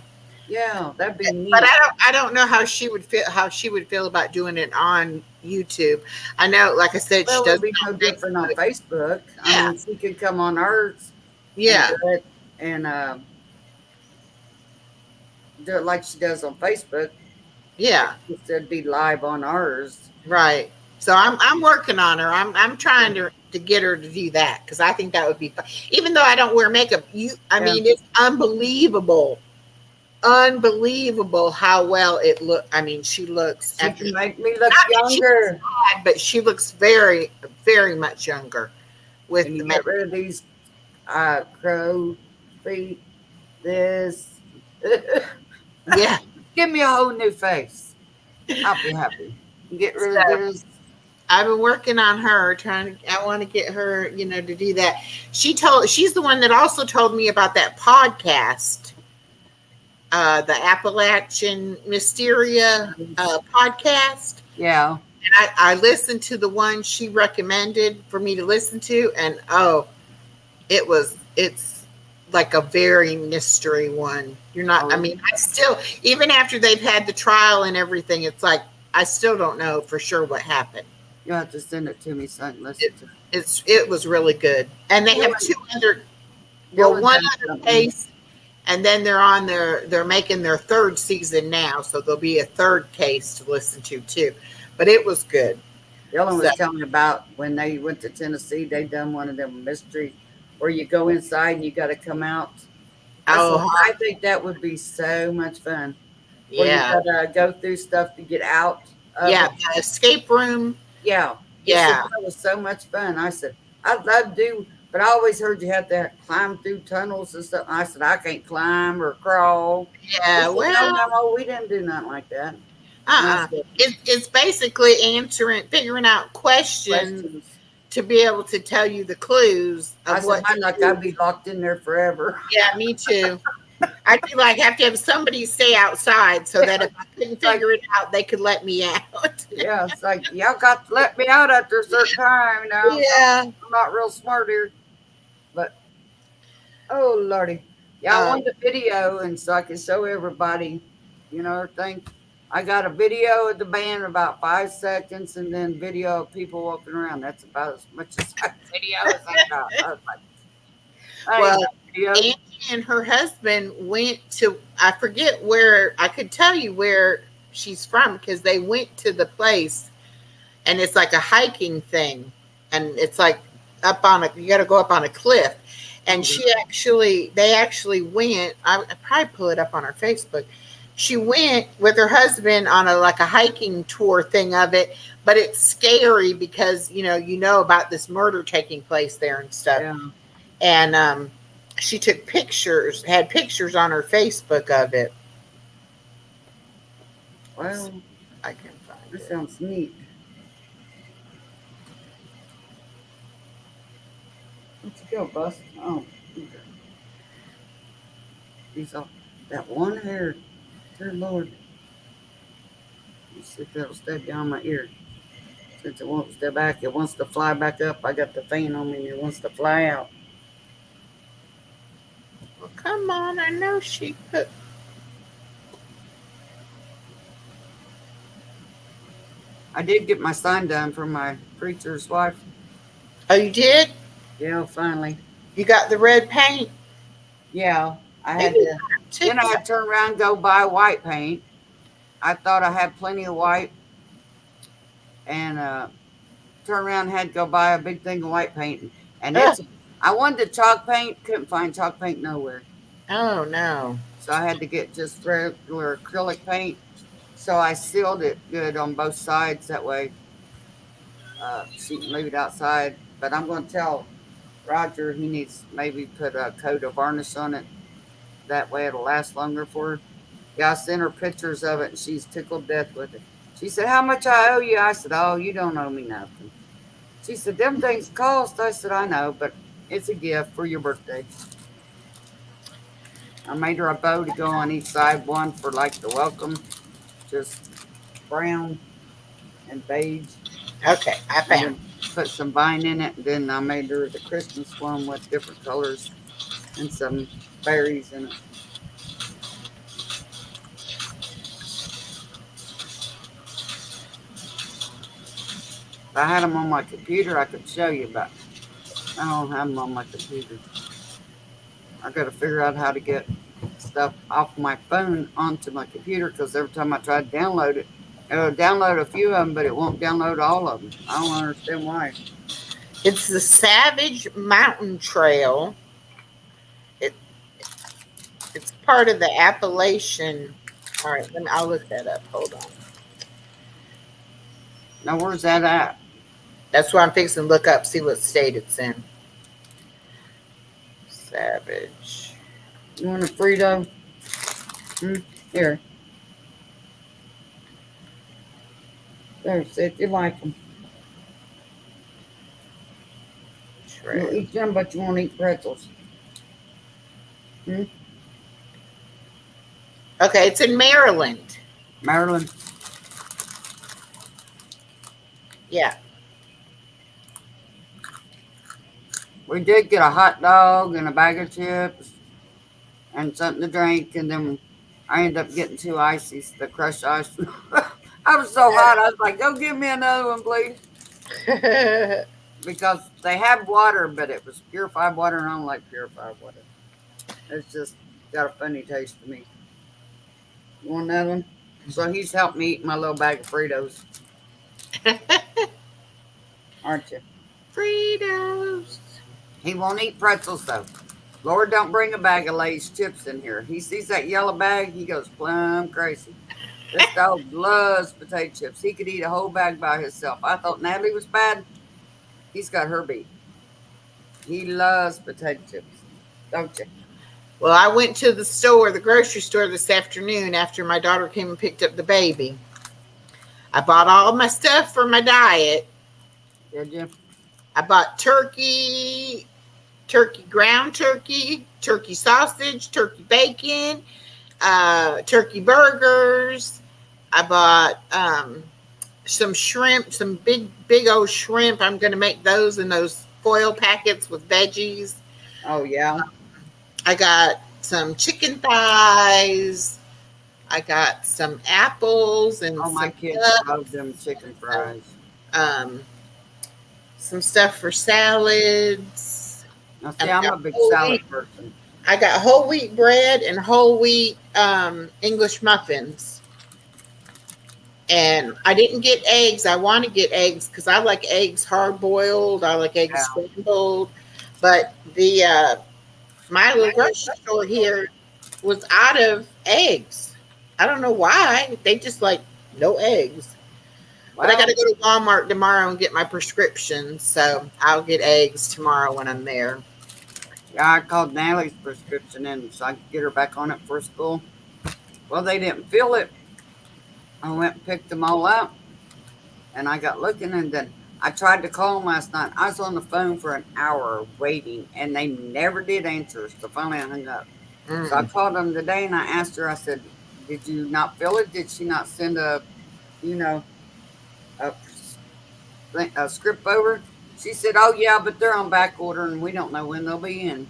yeah, that'd be But neat. I don't know how she would feel about doing it on YouTube. I know, like I said, she Well, it'd does be it no on different on Facebook. Facebook. I Yeah, mean, she could come on ours and yeah, and do it like she does on Facebook. yeah. Instead, be live on ours. Right. So I'm working on her. I'm trying to get her to do that because I think that would be fun. Even though I don't wear makeup, I Yeah, mean it's unbelievable how well it look. I mean she looks she after can make me look not that she looks younger. bad, but she looks very much younger with And the you makeup. get rid of these crow feet. This Yeah. give me a whole new face. I'll be happy. Get rid of So this. I've been working on her, trying to. I want to get her, to do that. She's the one that also told me about that podcast, the Appalachian Mysteria podcast. Yeah, And I listened to the one she recommended for me to listen to, and it's like a very mystery one. You're not, I oh, mean, I still, even after they've had the trial and everything, it's like, I still don't know for sure what happened. you have to send it to me so I can listen It, to it. it was really good. And they have Dylan, two other, well, Dylan one done other something. case, and then they're making their third season now, so there'll be a third case to listen to too. But it was good. Dylan So, was telling me about when they went to Tennessee, they done one of them mysteries where you go inside and you got to come out. I said, oh, I think that would be so much fun. Where you yeah, got to go through stuff to get out of yeah, it. the escape room, Yeah. He said yeah, that was so much fun. I said, I'd love to do, but I always heard you have to climb through tunnels and stuff. I said, I can't climb or crawl. He yeah. said, no, Well, no, we didn't do nothing like that. And I said, it's basically figuring out questions questions. to be able to tell you the clues I of said, what my to luck, do. I'd be locked in there forever. Yeah, me too. I'd be like, have to have somebody stay outside so that if I couldn't Like, figure it out, they could let me out. yeah, it's like, y'all got to let me out after a certain time now. Yeah. I'm not real smart here. But, oh, Lordy. Yeah, I Um, wanted a video, and so I could show everybody, everything. I got a video of the band about 5 seconds, and then video of people walking around. That's about as much as video as I got. I was like, I ain't well, got videos. Angie and her husband went to, I forget where, I could tell you where she's from because they went to the place and it's like a hiking thing. And it's like you got to go up on a cliff. And Oh, they actually went, I probably pull it up on her Facebook. She went with her husband on like a hiking tour thing of it, but it's scary because, about this murder taking place there and stuff. yeah. And she took pictures, had pictures on her Facebook of it. Well, I can find that it. sounds neat. Let's go, Bus. Oh, okay. He's off that one hair. Dear Lord. Let's see if that'll stay down my ear. Since it won't stay back, it wants to fly back up. I got the fan on me and it wants to fly out. Well, come on, I know she could. I did get my sign done for my preacher's wife. Oh, you did? Yeah, finally. You got the red paint? Yeah, I had Maybe to. Then I TikTok. had to turn around and go buy white paint. I thought I had plenty of white, and turn around and had to go buy a big thing of white paint. And Ugh. I wanted chalk paint, couldn't find chalk paint nowhere. Oh no. So I had to get just regular acrylic paint. So I sealed it good on both sides. That way she can leave it outside. But I'm going to tell Roger he needs maybe put a coat of varnish on it. That way it'll last longer for her. Yeah, I sent her pictures of it and she's tickled death with it. She said, how much I owe you? I said, oh, you don't owe me nothing. She said, them things cost. I said, I know, but it's a gift for your birthday. I made her a bow to go on each side, one for like the welcome, just brown and beige, Okay, I and found. then put some vine in it. And then I made her the Christmas one with different colors and some berries in it. If I had them on my computer, I could show you, but I don't have them on my computer. I got to figure out how to get stuff off my phone onto my computer because every time I try to download it, it'll download a few of them, but it won't download all of them. I don't understand why. It's the Savage Mountain Trail. It, it's part of the Appalachian. All right, I'll look that up. Hold on. Now, where's that at? That's what I'm fixing to look up, see what state it's in. Savage. You want a Frito? Here. There, see if you like them. You'll Trail. eat them, but you won't eat pretzels. Okay, it's in Maryland. Maryland. Yeah. We did get a hot dog and a bag of chips and something to drink, and then I ended up getting 2 ices, the crushed ice. I was so hot, I was like, go give me another one, please. Because they had water, but it was purified water, and I don't like purified water. It's just got a funny taste to me. You want another one? So he's helped me eat my little bag of Fritos. Aren't you? Fritos. He won't eat pretzels, though. Lord, don't bring a bag of Lay's chips in here. He sees that yellow bag, he goes plumb crazy. This dog loves potato chips. He could eat a whole bag by himself. I thought Natalie was bad. He's got her beat. He loves potato chips, don't you? Well, I went to the store, the grocery store this afternoon after my daughter came and picked up the baby. I bought all my stuff for my diet. Did you? I bought ground turkey, turkey sausage, turkey bacon, turkey burgers. I bought some shrimp, some big old shrimp. I'm going to make those in those foil packets with veggies. Oh, yeah. I got some chicken thighs. I got some apples and Oh, my some kids love them chicken fries. some stuff for salads. Now, see, I'm a big salad person. I got whole wheat bread and whole wheat English muffins. And I didn't get eggs. I want to get eggs because I like eggs hard boiled. I like eggs scrambled. But the my little grocery store here was out of eggs. I don't know why. They just like no eggs. Well, But I got to go to Walmart tomorrow and get my prescription. So I'll get eggs tomorrow when I'm there. yeah, I called Natalie's prescription in so I could get her back on it for school. Well, they didn't fill it. I went and picked them all up, and I got looking, and then I tried to call them last night. I was on the phone for an hour waiting, and they never did answer, so finally I hung up. So I called them today, and I asked her, I said, did you not fill it? Did she not send a script over? She said, oh, yeah, but they're on back order, and we don't know when they'll be in.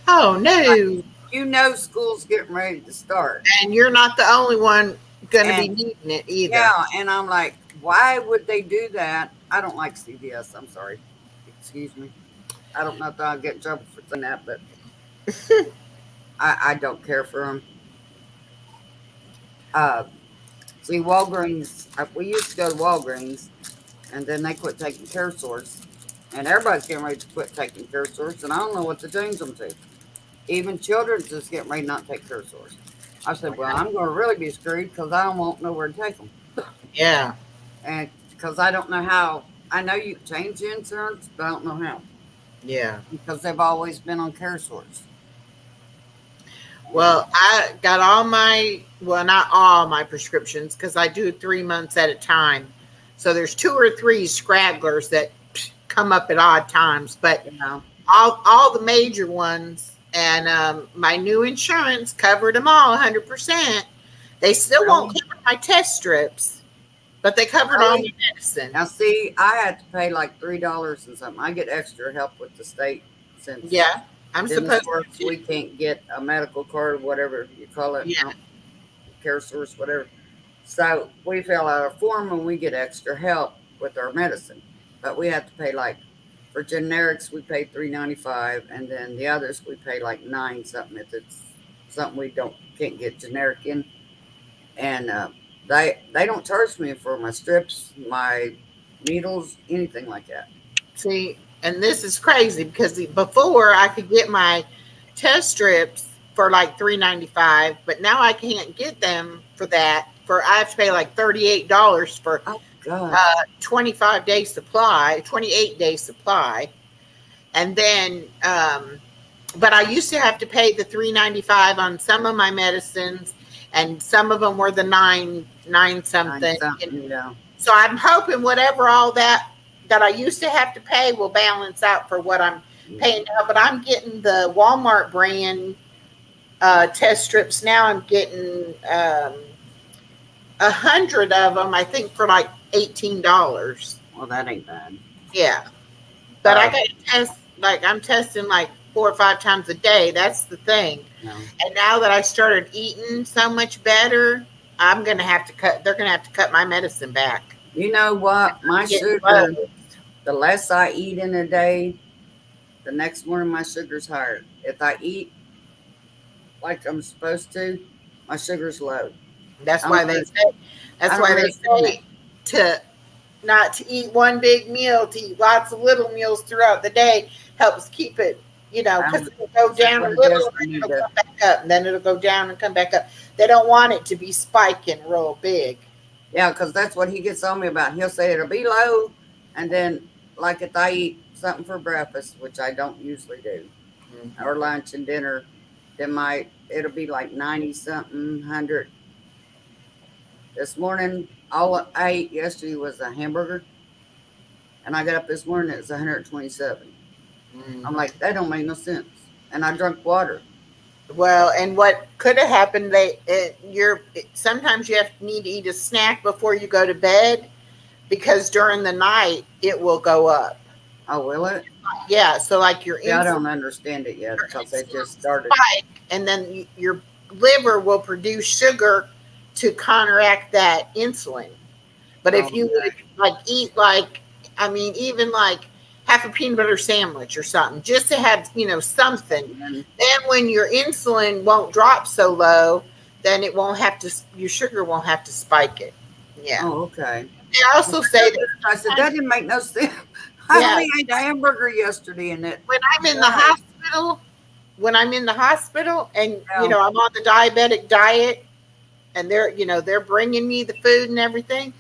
Oh, no. You know school's getting ready to start. And you're not the only one going to be needing it either. Yeah, and I'm like, why would they do that? I don't like CVS. I'm sorry. Excuse me. I don't know if I'll get in trouble for saying that, but I don't care for them. See, Walgreens, we used to go to Walgreens, and then they quit taking care stores. And everybody's getting ready to quit taking care stores, and I don't know what to change them to. Even Children's is getting ready not to take care stores. I said, well, I'm going to really be screwed because I won't know where to take them. Yeah. And because I don't know how. I know you can change the insurance, but I don't know how. Yeah. Because they've always been on care stores. Well, I got not all my prescriptions because I do 3 months at a time. So there's 2 or 3 scragglers that come up at odd times, but You know, all the major ones and my new insurance covered them all 100%. They still won't Really? cover my test strips, but they covered all my medicine. Now, see, I had to pay like $3 and something. I get extra help with the state since Yeah, I'm business supposed works. to. We can't get a medical card, whatever you call it, Yeah. care source, whatever. So we fill out a form and we get extra help with our medicine, but we have to pay like for generics we pay $3.95, and then the others we pay like 9 something if it's something we don't can't get generic in, and they don't charge me for my strips, my needles, anything like that. See, and this is crazy because before I could get my test strips for like 3.95, but now I can't get them for that. For I have to pay like $38 for Oh God, 25-day supply, 28-day supply, and then but I used to have to pay the 3.95 on some of my medicines, and some of them were the nine 9 something. something, you know. So I'm hoping whatever all that I used to have to pay will balance out for what I'm paying now. But I'm getting the Walmart brand test strips now. I'm getting 100 of them, I think, for like $18. Well, that ain't bad. Yeah, but I Uh, got to test. Like I'm testing like 4 or 5 times a day. That's the thing. no. And now that I started eating so much better, I'm gonna have to cut. They're gonna have to cut my medicine back. You know what? My Getting sugar, low. the less I eat in a day, the next morning my sugar's higher. If I eat like I'm supposed to, my sugar's low. That's I why don't they under- say. I That's don't why they understand that. say to not to eat one big meal, to eat lots of little meals throughout the day helps keep it. Because it'll go That's down a what it little does and for then me. it'll come back up, and then it'll go down and come back up. They don't want it to be spiking real big. Yeah, because that's what he gets on me about. He'll say it'll be low, and then like if I eat something for breakfast, which I don't usually do, or lunch and dinner, then it'll be like 90 something, 100. This morning, all I ate yesterday was a hamburger, and I got up this morning, it was 127. I'm like, that don't make no sense. And I drank water. Well, and what could have happened? Sometimes you need to eat a snack before you go to bed because during the night it will go up. Oh, will it? Yeah, so like your Yeah, I insulin don't understand it yet because they just started. spike, and then your liver will produce sugar to counteract that insulin. But if you would Okay. like eat even like half a peanut butter sandwich or something, just to have something, And, then when your insulin won't drop so low, then it won't have to. Your sugar won't have to spike it. Yeah. oh, okay. They also say that I said, that didn't make no sense. I yeah, only ate a hamburger yesterday and it. when I'm in the hospital, and Yeah. I'm on the diabetic diet, and they're bringing me the food and everything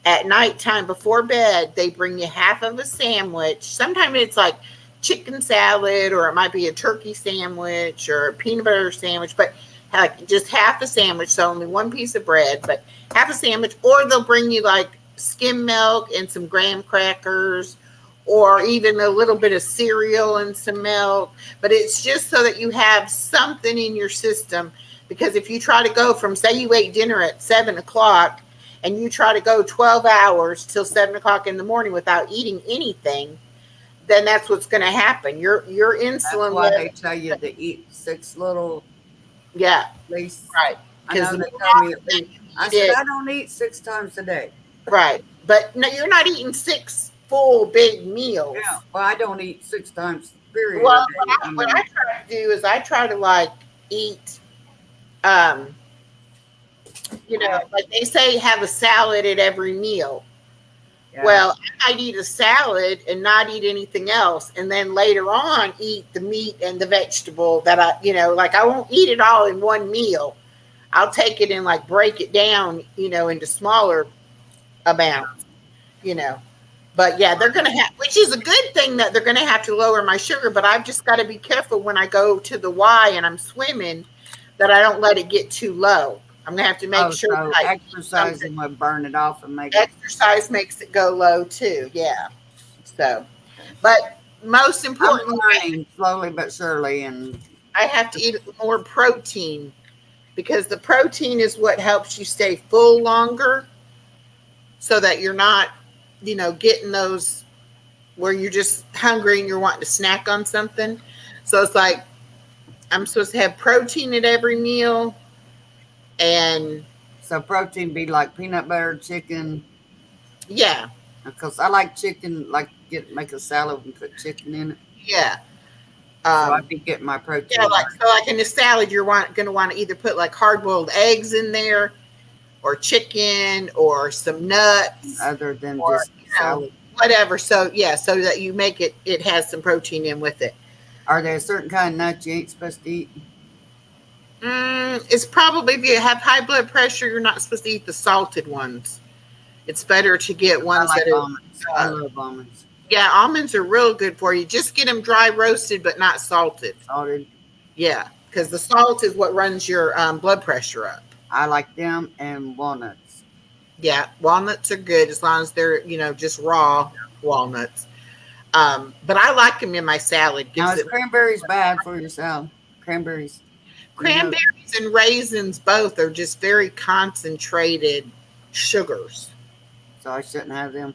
at nighttime before bed, they bring you half of a sandwich. Sometimes it's like chicken salad, or it might be a turkey sandwich or a peanut butter sandwich, but like just half a sandwich, so only one piece of bread, but half a sandwich. Or they'll bring you like skim milk and some graham crackers, or even a little bit of cereal and some milk. But it's just so that you have something in your system, because if you try to go from, say you ate dinner at 7 o'clock, and you try to go 12 hours till 7 o'clock in the morning without eating anything, then that's what's going to happen. Your That's insulin why level, they tell you to eat 6 little, yeah, at least. right. I Because know the they more tell me at often that least. you I eat said, it, I don't eat 6 times a day. right. But no, you're not eating 6 full big meals. Yeah. Well, I don't eat 6 times, period, Well, a day. I what mean, I try to do is I try to like eat, um, like they say, have a salad at every meal. yeah. Well, I might eat a salad and not eat anything else, and then later on eat the meat and the vegetable that like I won't eat it all in one meal. I'll take it and like break it down, into smaller amounts, you know. But yeah, they're gonna have, which is a good thing, that they're gonna have to lower my sugar. But I've just got to be careful when I go to the Y and I'm swimming, that I don't let it get too low. I'm gonna have to make Oh, sure so that I eat something. exercising would burn it off and make it. Exercise makes it go low too. Yeah. So, but most I'm importantly, learning slowly but surely, and I have to eat more protein because the protein is what helps you stay full longer so that you're not, getting those where you're just hungry and you're wanting to snack on something. So it's like I'm supposed to have protein at every meal and So protein be like peanut butter, chicken. yeah, Because I like chicken, like make a salad and put chicken in it. yeah. So I'd Um, be getting my yeah, protein. like in the salad, you're going to want to either put like hard boiled eggs in there, or chicken, or some nuts, Other than or just salad. whatever. So yeah, so that you make it has some protein in with it. Are there a certain kind of nuts you ain't supposed to eat? It's probably if you have high blood pressure, you're not supposed to eat the salted ones. It's better to get I ones like that almonds. I are, love almonds. yeah, almonds are real good for you. Just get them dry roasted, but not salted. Salted. Yeah, because the salt is what runs your blood pressure up. I like them and walnuts. Yeah, walnuts are good as long as they're just raw walnuts. But I like them in my salad. Now, Gives is it cranberries bad for your salad? Cranberries. You know, cranberries and raisins both are just very concentrated sugars. so I shouldn't have them.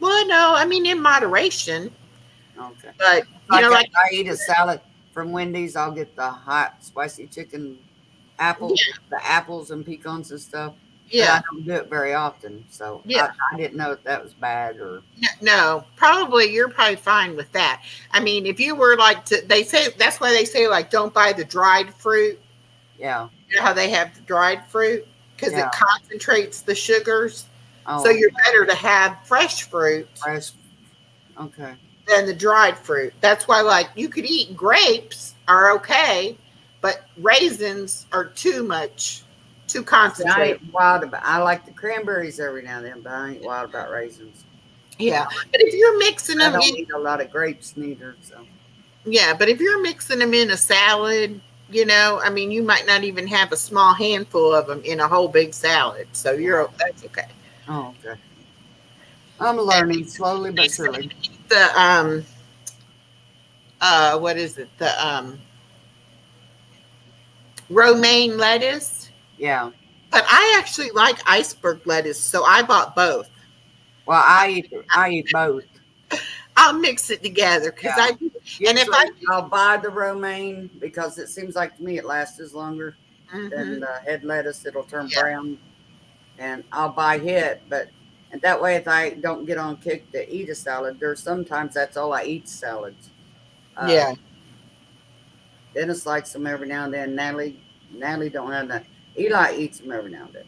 Well, no, I mean in moderation, Okay. but Like if like I eat a salad from Wendy's, I'll get the hot spicy chicken apple, yeah, the apples and pecans and stuff. But I yeah, don't do it very often, so yeah. I didn't know if that was bad or No, probably you're probably fine with that. I mean, if you were like they say that's why they say like don't buy the dried fruit. yeah, You know how they have dried fruit because yeah. it concentrates the sugars. So Oh, you're better to have fresh fruit fresh. Okay. than the dried fruit. That's why, like, you could eat grapes are okay, but raisins are too much, too See, I concentrated. ain't wild about. I like the cranberries every now and then, but I ain't wild about raisins. Yeah, but if you're mixing I them don't in, eat a lot of grapes neither. So yeah, but if you're mixing them in a salad, I mean, you might not even have a small handful of them in a whole big salad. So that's okay. oh, okay. I'm learning slowly but surely. The what is it? The romaine lettuce. Yeah. But I actually like iceberg lettuce, so I bought both. Well, I eat both. I'll mix it together because Yeah. and if I, Usually I'll buy the romaine because it seems like to me it lasts longer than mhm, the head lettuce. It'll turn yeah, brown, and I'll buy it. But and that way, if I don't get on kick to eat a salad, there's sometimes that's all I eat salads. Uh, yeah, Dennis likes them every now and then. Natalie don't have that. Eli eats them every now and then.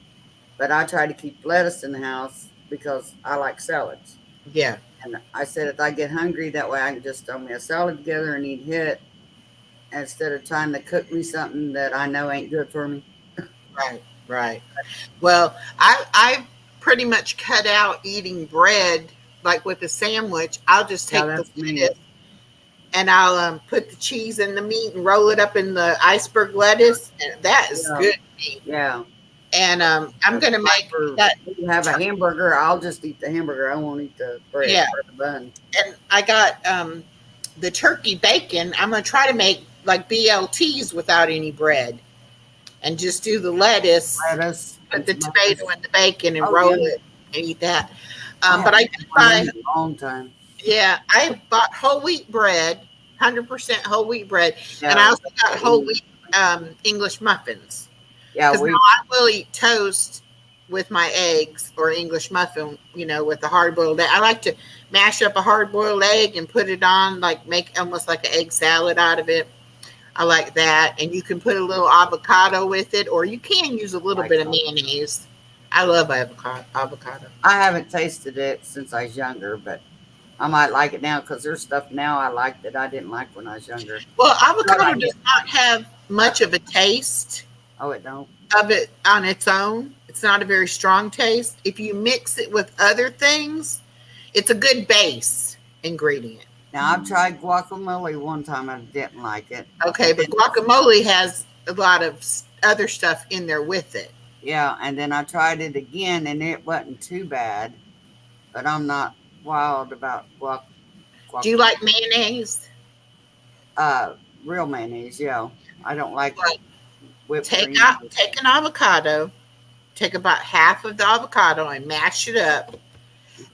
But I try to keep lettuce in the house because I like salads. yeah, And I said if I get hungry, that way I can just throw me a salad together and eat it instead of trying to cook me something that I know ain't good for me. right, right. Well, I pretty much cut out eating bread like with a sandwich. I'll just Yeah, take the that's me. lettuce and I'll put the cheese and the meat and roll it up in the iceberg lettuce, and that is Yeah, good to me. yeah. And I'm gonna make For that. you have a hamburger, I'll just eat the hamburger. I won't eat the bread Yeah, or the bun. and I got the turkey bacon. I'm gonna try to make like BLTs without any bread, and just do the lettuce, Lettuce put and the tomato tomatoes. and the bacon, and Oh roll yeah, it and eat that. I But haven't I had did one of buy, them in a long time. yeah, I bought whole wheat bread, 100% whole wheat bread, and I Yeah, also got whole wheat English muffins yeah. because now We I will eat toast with my eggs or English muffin, with the hard boiled egg. I like to mash up a hard boiled egg and put it on, like make almost like an egg salad out of it. I like that. And you can put a little avocado with it, or you can use a little like bit of them. mayonnaise. I love avocado. I haven't tasted it since I was younger, but I might like it now because there's stuff now I like that I didn't like when I was younger. Well, But I avocado does didn't not like. have much of a taste Oh, it don't. of it on its own. It's not a very strong taste. If you mix it with other things, it's a good base ingredient. Now I've tried guacamole one time. I didn't like it, Okay, and but then guacamole has a lot of other stuff in there with it. yeah, and then I tried it again, and it wasn't too bad. But I'm not wild about Do you guacamole. like mayonnaise? Uh, Real mayonnaise, yeah. I don't like But whipped take cream. out, take an avocado, take about half of the avocado and mash it up,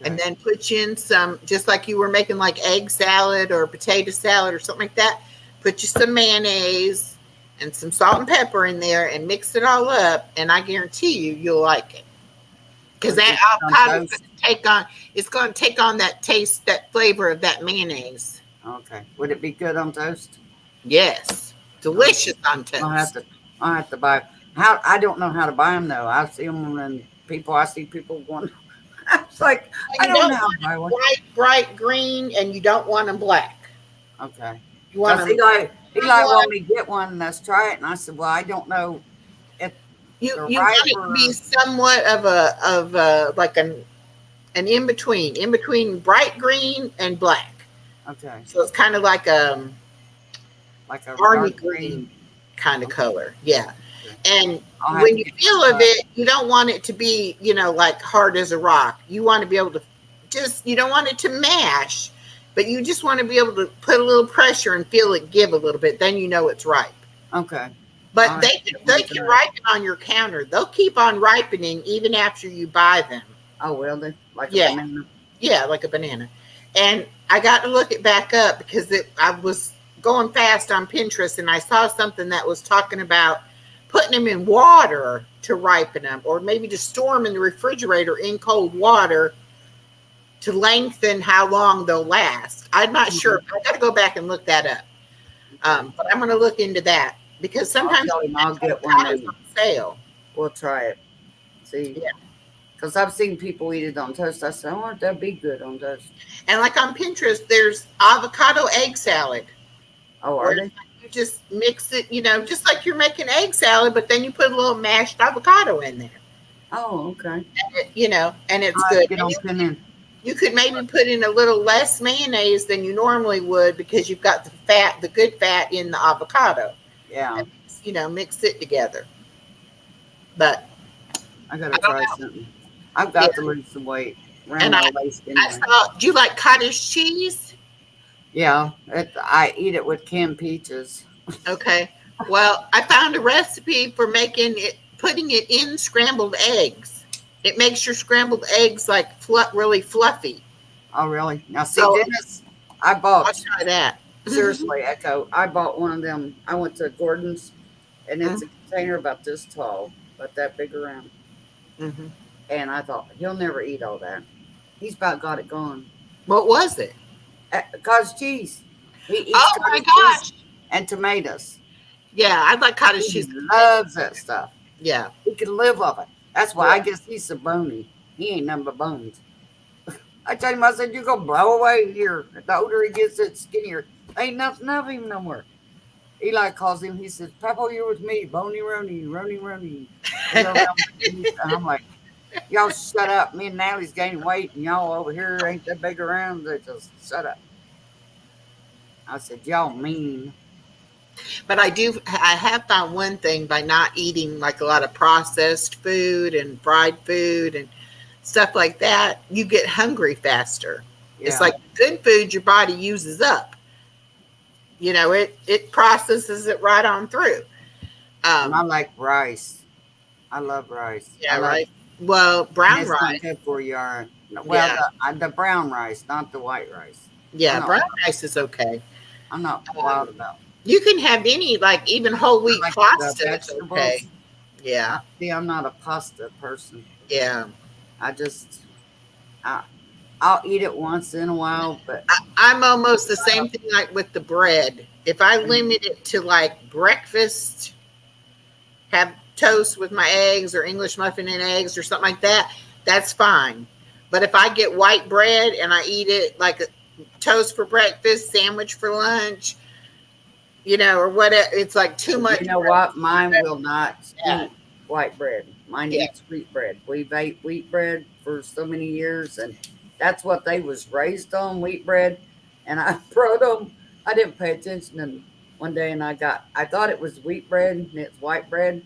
and Okay. then put you in some, just like you were making like egg salad or potato salad or something like that. Put you some mayonnaise and some salt and pepper in there and mix it all up, and I guarantee you you'll like it. Because Would it be that good on avocado is toast? going to take on, it's going to take on that taste, that flavor of that mayonnaise. Okay. Would it be good on toast? Yes, Okay. delicious on I'll have toast. to. I'll have to buy. How I don't know how to buy them though. I see them and people. I see people going. It's like Well, I you don't know don't how to want buy one. it bright green, and you don't want them black. Okay. You want Cause them Eli one. wanted me to get one and let's try it. And I said, well, I don't know if they're You right want it to be or somewhat of a like an in between bright green and black. okay, So it's kind of like like a army dark green green. kind of Okay. color. Yeah. Okay. And I'll have when to you get feel one. of it, you don't want it to be, like hard as a rock. You want to be able to you don't want it to mash, but you just want to be able to put a little pressure and feel it give a little bit. Then you know it's ripe. Okay. But I'll have they to get they one can tonight. ripen on your counter. They'll keep on ripening even after you buy them. Oh, will they? Like a Yeah, banana? yeah, like a banana. And I got to look it back up because I was going fast on Pinterest and I saw something that was talking about putting them in water to ripen them, or maybe to store them in the refrigerator in cold water to lengthen how long they'll last. I'm not sure. Mhm. I got to go back and look that up. Okay. But I'm going to look into that because I'll sometimes tell him I'll get one avocados and on sale. we'll try it. See, Yeah. because I've seen people eat it on toast. I said, I want that to be good on toast. And like on Pinterest, there's avocado egg salad Oh, are where they? you just mix it, just like you're making egg salad, but then you put a little mashed avocado in there, Oh, okay. and it's I'll have to good. get And on you pin in. you could maybe put in a little less mayonnaise than you normally would because you've got the good fat in the avocado, Yeah, and mix it together. But I got to I don't try know. something. I've Yeah. got to lose some weight around And my waist I anyway. saw. Do you like cottage cheese? Yeah, I eat it with canned peaches. Okay. Well, I found a recipe for putting it in scrambled eggs. It makes your scrambled eggs like really fluffy. Oh, really? Now, see, So Dennis, I I'll bought, try that. seriously, Echo, I bought one of them. I went to Gordon's and it's a Mhm, container about this tall, about that big around. mhm. And I thought, he'll never eat all that. He's about got it gone. What was it? Cottage cheese. He eats Oh my cottage cheese gosh. and tomatoes. Yeah, I like cottage He cheese. loves that stuff. Yeah, He can live off it. That's why I yeah. guess he's so bony. He ain't nothing but bones. I told him, I said, you're going to blow away here. The older he gets, the skinnier. Ain't nothing of him no more. Eli calls him. He says, Papa, you're with me. Bony Rony, Rony Rony. He's around. And I'm like, y'all shut up. Me and Natalie's gaining weight, and y'all over here ain't that big around. They just shut up. I said, y'all mean. But I have found one thing by not eating like a lot of processed food and fried food and stuff like that, you get hungry faster. It's Yeah. like good food your body uses up. It processes it right on through. And I Um, like rice. I love rice. I yeah, love, right. Well, and brown it's not rice. good for you. Well, Yeah, the brown rice, not the white rice. I'm yeah, not. brown rice is okay. I'm not wild Um, about. you can have any, like even whole I wheat like the pasta. It's okay. vegetables. Yeah, See, I'm not a pasta person. yeah. I just, I, I'll eat it once in a while, but I'm almost the same thing like with the bread. If I mm, limit it to like breakfast, have toast with my eggs or English muffin and eggs or something like that, that's fine. But if I get white bread and I eat it like a toast for breakfast, sandwich for lunch, or whatever, it's like too much you know bread. what? Mine will not Yeah, eat white bread. Mine yeah. eats wheat bread. We've ate wheat bread for so many years, and that's what they was raised on, wheat bread. And I brought them. I didn't pay attention, and one day, and I thought it was wheat bread, and it's white bread.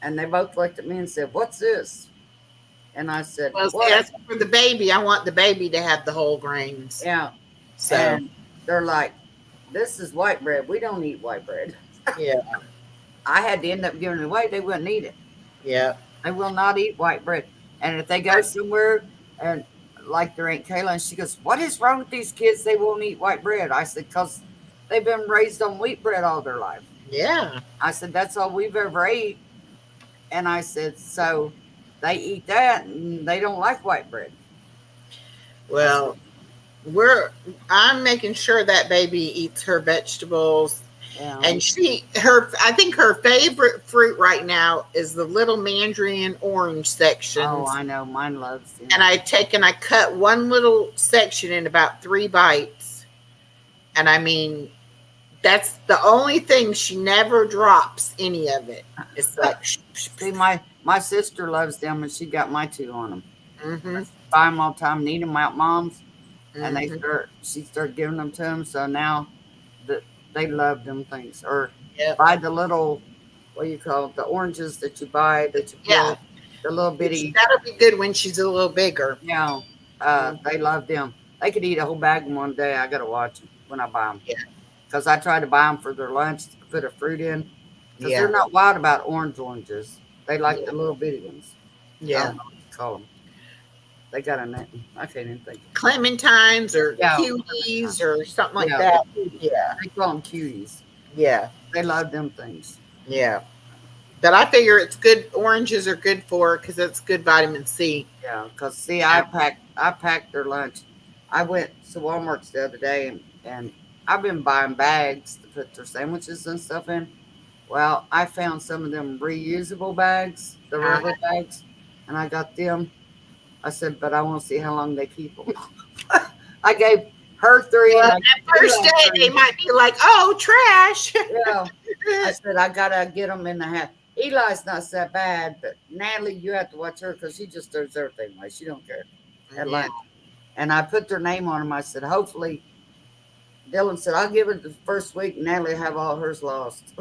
And they both looked at me and said, "What's this?" And I said, Well, see, "What?" that's for the baby. I want the baby to have the whole grains. Yeah. So, And they're like, "This is white bread. We don't eat white bread." Yeah. I had to end up giving it away. They wouldn't eat it. Yeah. They will not eat white bread. And if they go somewhere and like their Aunt Kayla, and she goes, "What is wrong with these kids? They won't eat white bread." I said, "Because they've been raised on wheat bread all their life." Yeah. I said, "That's all we've ever ate." And I said, "So they eat that and they don't like white bread." I said, Well, I'm making sure that baby eats her vegetables. "Yeah, And I think her favorite fruit right now is the little mandarin orange oh, sections. I know, mine loves And them." I cut one little section in about 3 bites. And I mean, that's the only thing she never drops any of it. It's like, See, my sister loves them, and she got my two on them. mm-hmm, Buy them all the time, need them out, moms, and mm-hmm, she started giving them to them. So now that they love them things, or yep, buy the little, what do you call it, the oranges that you buy that you yeah. peel, the little Which bitty, that'll be good when she's a little bigger. you know, Mhm, they love them. They could eat a whole bag in one day. I gotta watch them when I buy them yeah, because I try to buy them for their lunch to put a fruit in because they're yeah, not wild about oranges. They like yeah, the little bitty ones. I yeah. don't know what you call them. They got a name. I can't even think of it. Clementines or Yeah, cuties or something like yeah, that. Yeah, they call them cuties. yeah, They love them things. yeah. But I figure it's good. Oranges are good for her because it's good vitamin C. Yeah, because see, Yeah. I packed their lunch. I went to Walmart's the other day and I've been buying bags to put their sandwiches and stuff in. Well, I found some of them reusable bags, the Uh, rubber bags, and I got them. I said, but I want to see how long they keep them. I gave her three and well, I that gave first Eli day they three. might be like, "Oh, trash." Yeah, I said I gotta get them in the hat. Eli's not so bad, but Natalie, you have to watch her because she just does everything like she don't care at Yeah, lunch. And I put their name on them. I said, hopefully, Dylan said I'll give it the first week. Natalie have all hers lost.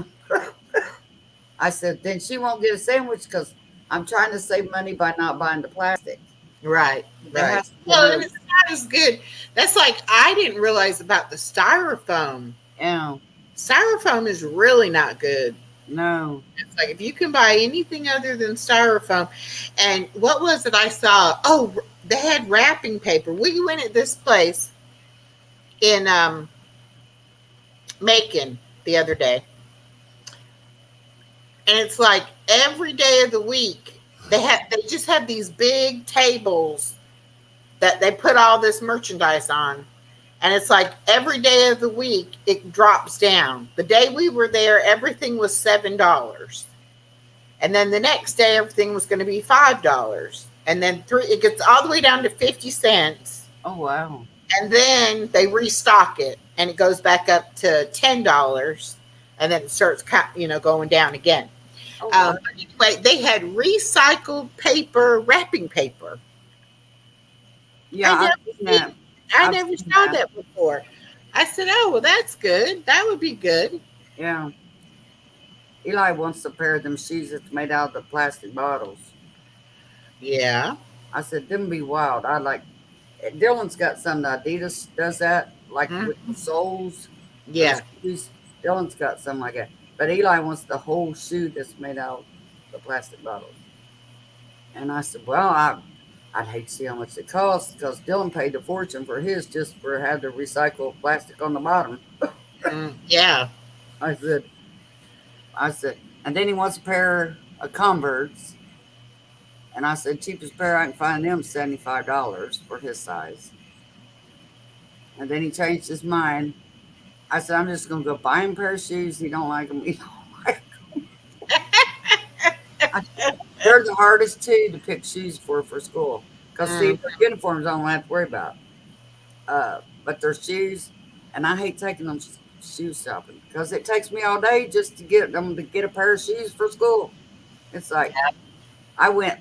I said then she won't get a sandwich because I'm trying to save money by not buying the plastic. right, It right. has to be Well, and hers. it's not as good. That's like I didn't realize about the styrofoam. Yeah, Styrofoam is really not good. no. It's like if you can buy anything other than styrofoam. And what was it I saw? Oh, they had wrapping paper. We went at this place in Macon the other day, and it's like every day of the week they just have these big tables that they put all this merchandise on. And it's like every day of the week it drops down. The day we were there, everything was $7. And then the next day, everything was going to be $5. And then it gets all the way down to 50 cents. Oh wow. And then they restock it and it goes back up to $10. And then it starts, going down again. Oh wow. But anyway, they had recycled paper, wrapping paper. Yeah, I I've never seen seen, that. I I've never seen saw that. that before. I said, "Oh, well, that's good. That would be good." Yeah. Eli wants a pair of them shoes that's made out of the plastic bottles. Yeah. I said, them be wild. I like Dylan's got some Adidas does that, like Mhm. with the soles of the Yeah. shoes. Dylan's got some like that. But Eli wants the whole shoe that's made out of the plastic bottles. And I said, well, I'd hate to see how much it costs because Dylan paid a fortune for his just for had the recycled plastic on the bottom. Yeah. I said, and then he wants a pair of Converse. And I said, cheapest pair I can find them $75 for his size. And then he changed his mind. I said, I'm just going to go buy him a pair of shoes. He don't like them. He don't like them. They're the hardest too to pick shoes for school. Because see, Mm, their uniforms I don't have to worry about. But their shoes, and I hate taking them shoe shopping because it takes me all day just to get them to get a pair of shoes for school. It's like I went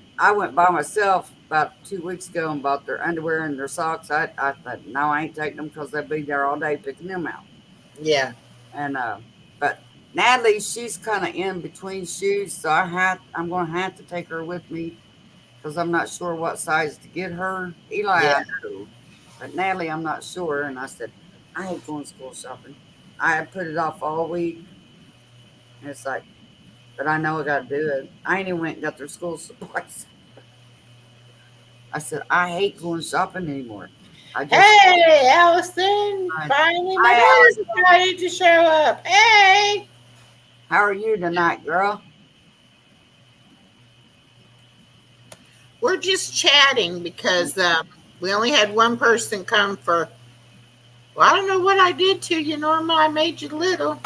by myself about 2 weeks ago and bought their underwear and their socks. I thought, no, I ain't taking them because they'll be there all day picking them out. yeah. And but Natalie, she's kind of in between shoes, so I'm going to have to take her with me because I'm not sure what size to get her. Eli, Yeah. I know, but Natalie, I'm not sure. And I said, I hate going school shopping. I had put it off all week, And it's like, but I know I got to do it. I ain't even went and got their school supplies. I said, I hate going shopping anymore. Hey, Allison. I- Finally, my Hi, daughter Allison. decided to show up. Hey. How are you tonight, girl? We're just chatting because we only had one person come for, well, I don't know what I did to you, Norma. I made you little.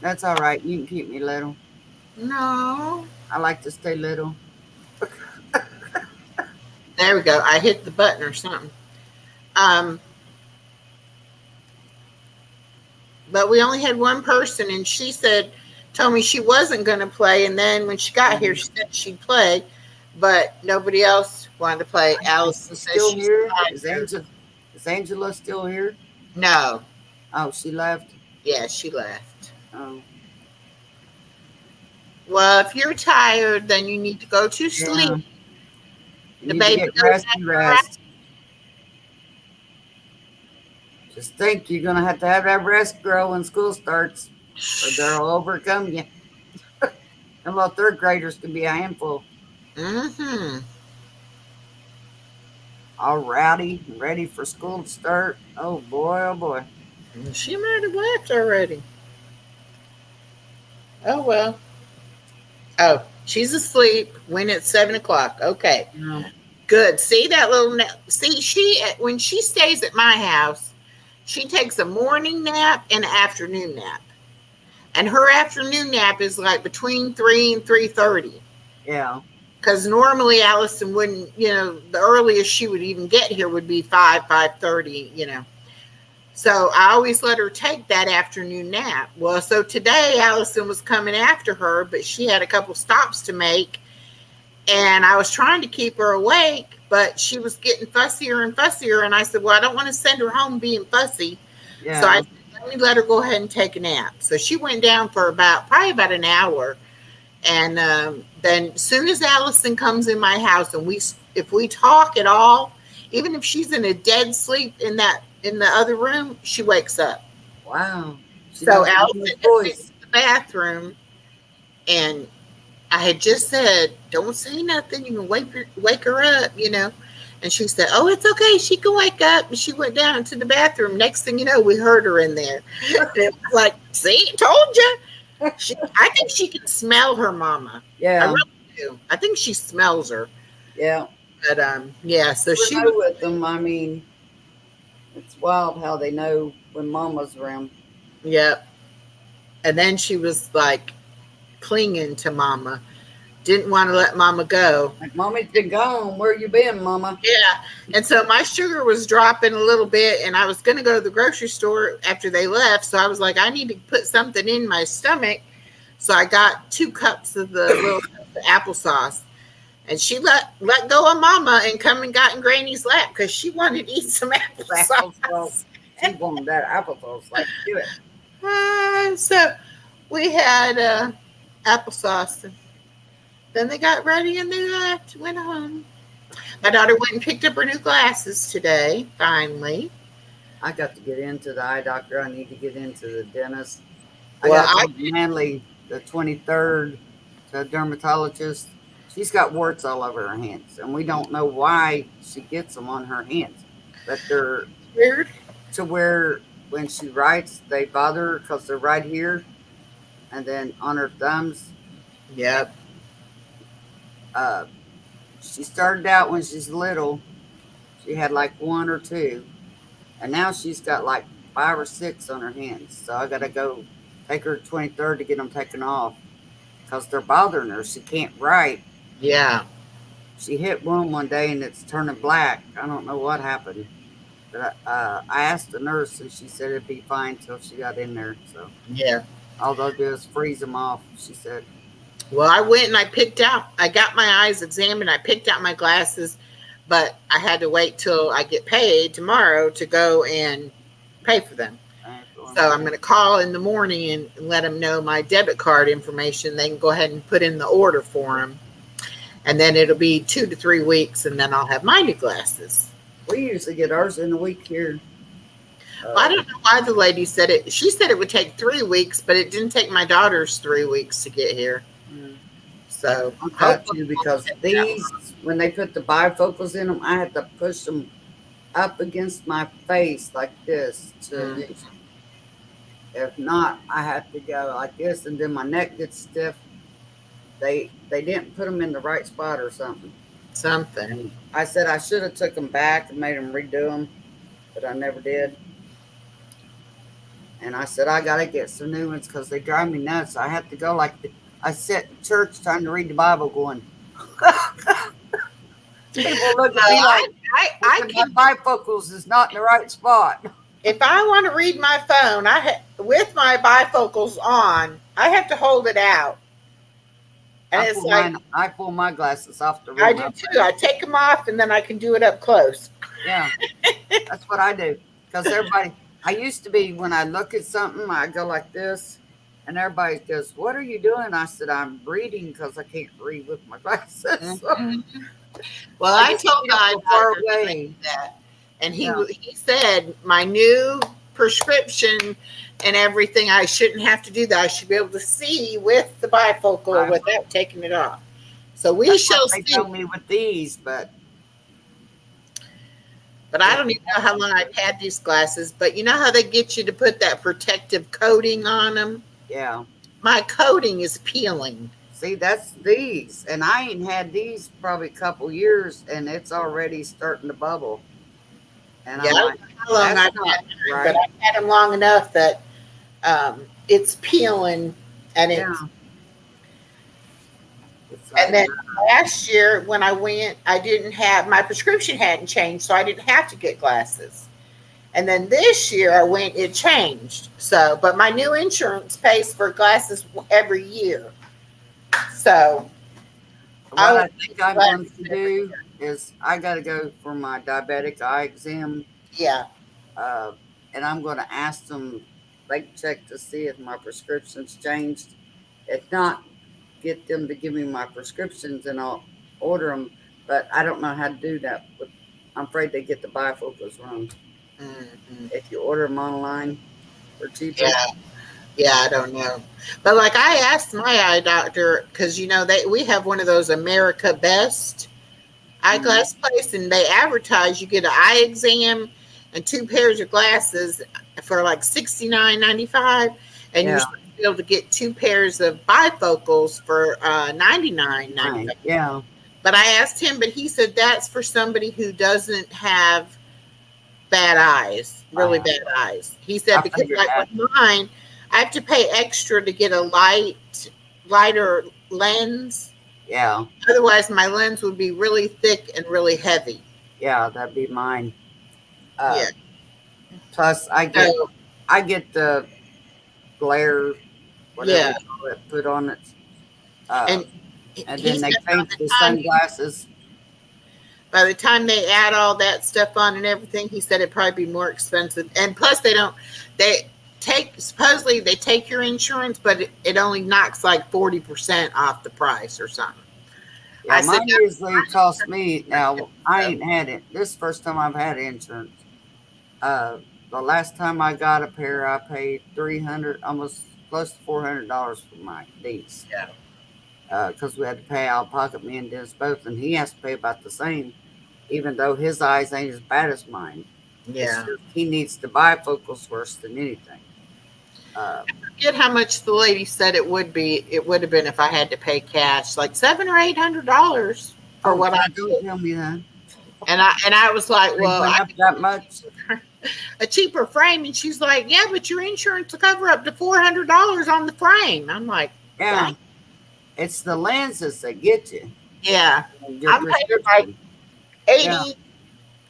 That's all right. You can keep me little. No. I like to stay little. There we go. I hit the button or something. Um, but we only had one person, and she told me she wasn't going to play. And then when she got here, she said she'd play, but nobody else wanted to play. Is Allison she says still she's here? tired. Is Angela still here? No. Oh, she left. Yeah, she left. Oh, Well, if you're tired, then you need to go to sleep. yeah. You The need to baby get goes rest back and to rest. rest. Just think you're gonna have that rest, girl, when school starts, or they'll overcome you. Them little third graders can be a handful. Mm-hmm. All rowdy, and ready for school to start. Oh boy, oh boy. She might have left already. Oh well. Oh, she's asleep. When it's 7 o'clock. Okay, Yeah. good. See that little see she when she stays at my house, she takes a morning nap and an afternoon nap, and her afternoon nap is like between 3 and 3:30. Yeah. Because normally Allison wouldn't, the earliest she would even get here would be 5:30. So I always let her take that afternoon nap. Well, so today Allison was coming after her, but she had a couple stops to make, and I was trying to keep her awake, but she was getting fussier and fussier. And I said, well, I don't want to send her home being fussy. Yeah. So I said, let me let her go ahead and take a nap. So she went down for probably about an hour. And then as soon as Allison comes in my house and if we talk at all, even if she's in a dead sleep in the other room, she wakes up. Wow. She So knows Allison Mama's had been voice. to the bathroom, and I had just said, "Don't say nothing. You can wake her up." And she said, "Oh, it's okay. She can wake up." And she went down into the bathroom. Next thing you know, we heard her in there. And it was like, "See, told you." I think she can smell her mama. I Yeah. really do. I think she smells her. Yeah. But yeah. So We're she no was. with them. I mean, it's wild how they know when Mama's around. Yep. And then she was like clinging to mama. Didn't want to let mama go. Like, Mommy's been gone. Where you been, Mama? Yeah. And so my sugar was dropping a little bit, and I was going to go to the grocery store after they left. So I was like, I need to put something in my stomach. So I got 2 cups of the little applesauce. And she let go of mama and come and got in Granny's lap because she wanted to eat some applesauce. She wanted that applesauce. Like, do it. So we had applesauce. And then they got ready and they left, went home. My daughter went and picked up her new glasses today, finally. I got to get into the eye doctor. I need to get into the dentist. Well, I got to Manly the 23rd to a dermatologist. She's got warts all over her hands, and we don't know why she gets them on her hands. But they're weird. to where when she writes, they bother her because they're right here, and then on her thumbs. Yep. She started out when she's little. She had like 1 or 2, and now she's got like 5 or 6 on her hands. So I got to go take her 23rd to get them taken off because they're bothering her. She can't write. Yeah. She hit one day and it's turning black. I don't know what happened. But I asked the nurse and she said it'd be fine till she got in there. So Yeah. all they'll do is freeze them off, she said. Well, I went and I got my eyes examined. I picked out my glasses, but I had to wait till I get paid tomorrow to go and pay for them. So I'm going to call in the morning and let them know my debit card information. They can go ahead and put in the order for them. And then it'll be 2 to 3 weeks, and then I'll have my new glasses. We usually get ours in a week here. Well, I don't know why the lady said it. She said it would take 3 weeks, but it didn't take my daughters 3 weeks to get here. Mm. So I'll cut hopefully you it won't because take that these, long. when they put the bifocals in them, I had to push them up against my face like this to, Mm, if not, I had to go like this, and then my neck gets stiff. They didn't put them in the right spot or something. something. And I said I should have took them back and made them redo them, but I never did. And I said I gotta get some new ones because they drive me nuts. I have to go like I sit in church trying to read the Bible, going. People look at Well, me like I my can, bifocals is not in the right spot. if I want to read my phone, with my bifocals on, I have to hold it out, and it's like I pull my glasses off to I read do my too. I take them off, and then I can do it up close. Yeah, that's what I do. Because everybody, I used to be when I look at something, I go like this, and everybody goes, "What are you doing?" I said, "I'm reading because I can't read with my glasses." Mhm. Well, I I just told see them my from far doctor away. that, and Yeah, he said my new prescription and everything, I shouldn't have to do that. I should be able to see with the bifocal I, without taking it off. So we that's what shall they see. told me with these, but But I don't even know how long I've had these glasses. But you know how they get you to put that protective coating on them? yeah. My coating is peeling. See, that's these, and I ain't had these probably a couple years, and it's already starting to bubble. And Yeah, I'm I don't like, know how long that's I've not had mine, but right. I've had them long enough that it's peeling, and Yeah, it's it's and like, then last year when I went, I didn't have my prescription hadn't changed, so I didn't have to get glasses. And then this year I went, it changed. So, but my new insurance pays for glasses every year. So I what will I think need I'm going glasses to every do year. is I got to go for my diabetic eye exam, Yeah. uh, and I'm going to ask them. They check to see if my prescription's changed. If not, get them to give me my prescriptions, and I'll order them. But I don't know how to do that. I'm afraid they get the bifocals wrong. Hmm. If you order them online, they're cheaper. Yeah. Yeah, I don't know. But like I asked my eye doctor, because we have one of those America Best Mm, eyeglass place, and they advertise you get an eye exam and two pairs of glasses for like 69.95, and you're yeah, supposed to be able to get two pairs of bifocals for 99.95. yeah. But I asked him, but he said that's for somebody who doesn't have bad eyes, really I, bad eyes. He said I because figured like that. with mine, I have to pay extra to get a lighter lens. Yeah, Otherwise, my lens would be really thick and really heavy. yeah, that'd be mine. Yeah. Uh, plus, So I get the glare, whatever yeah, you call it, put on it. Uh, and and he then they said change the sunglasses. by the time they add all that stuff on and everything, he said it'd probably be more expensive. And plus, they supposedly they take your insurance, but it only knocks like 40% off the price or something. Yeah, I said, mine usually cost me. Now I no. ain't had it. This is the first time I've had insurance. Uh, the last time I got a pair, I paid 300, almost close to $400 for my these. Yeah. Because we had to pay out of pocket, me and Dennis both, and he has to pay about the same, even though his eyes ain't as bad as mine. It's Yeah. just he needs to buy focals worse than anything. Uh, Forget how much the lady said it would be. It would have been if I had to pay cash, like $700 or $800 for oh, what I don't did. tell me that. And I was like, They well, went I up that much. could a cheaper frame, and she's like, yeah, but your insurance will cover up to $400 on the frame. I'm like, Yeah, dang. it's the lenses that get you. Yeah, Your I'm paying like prescription. Yeah,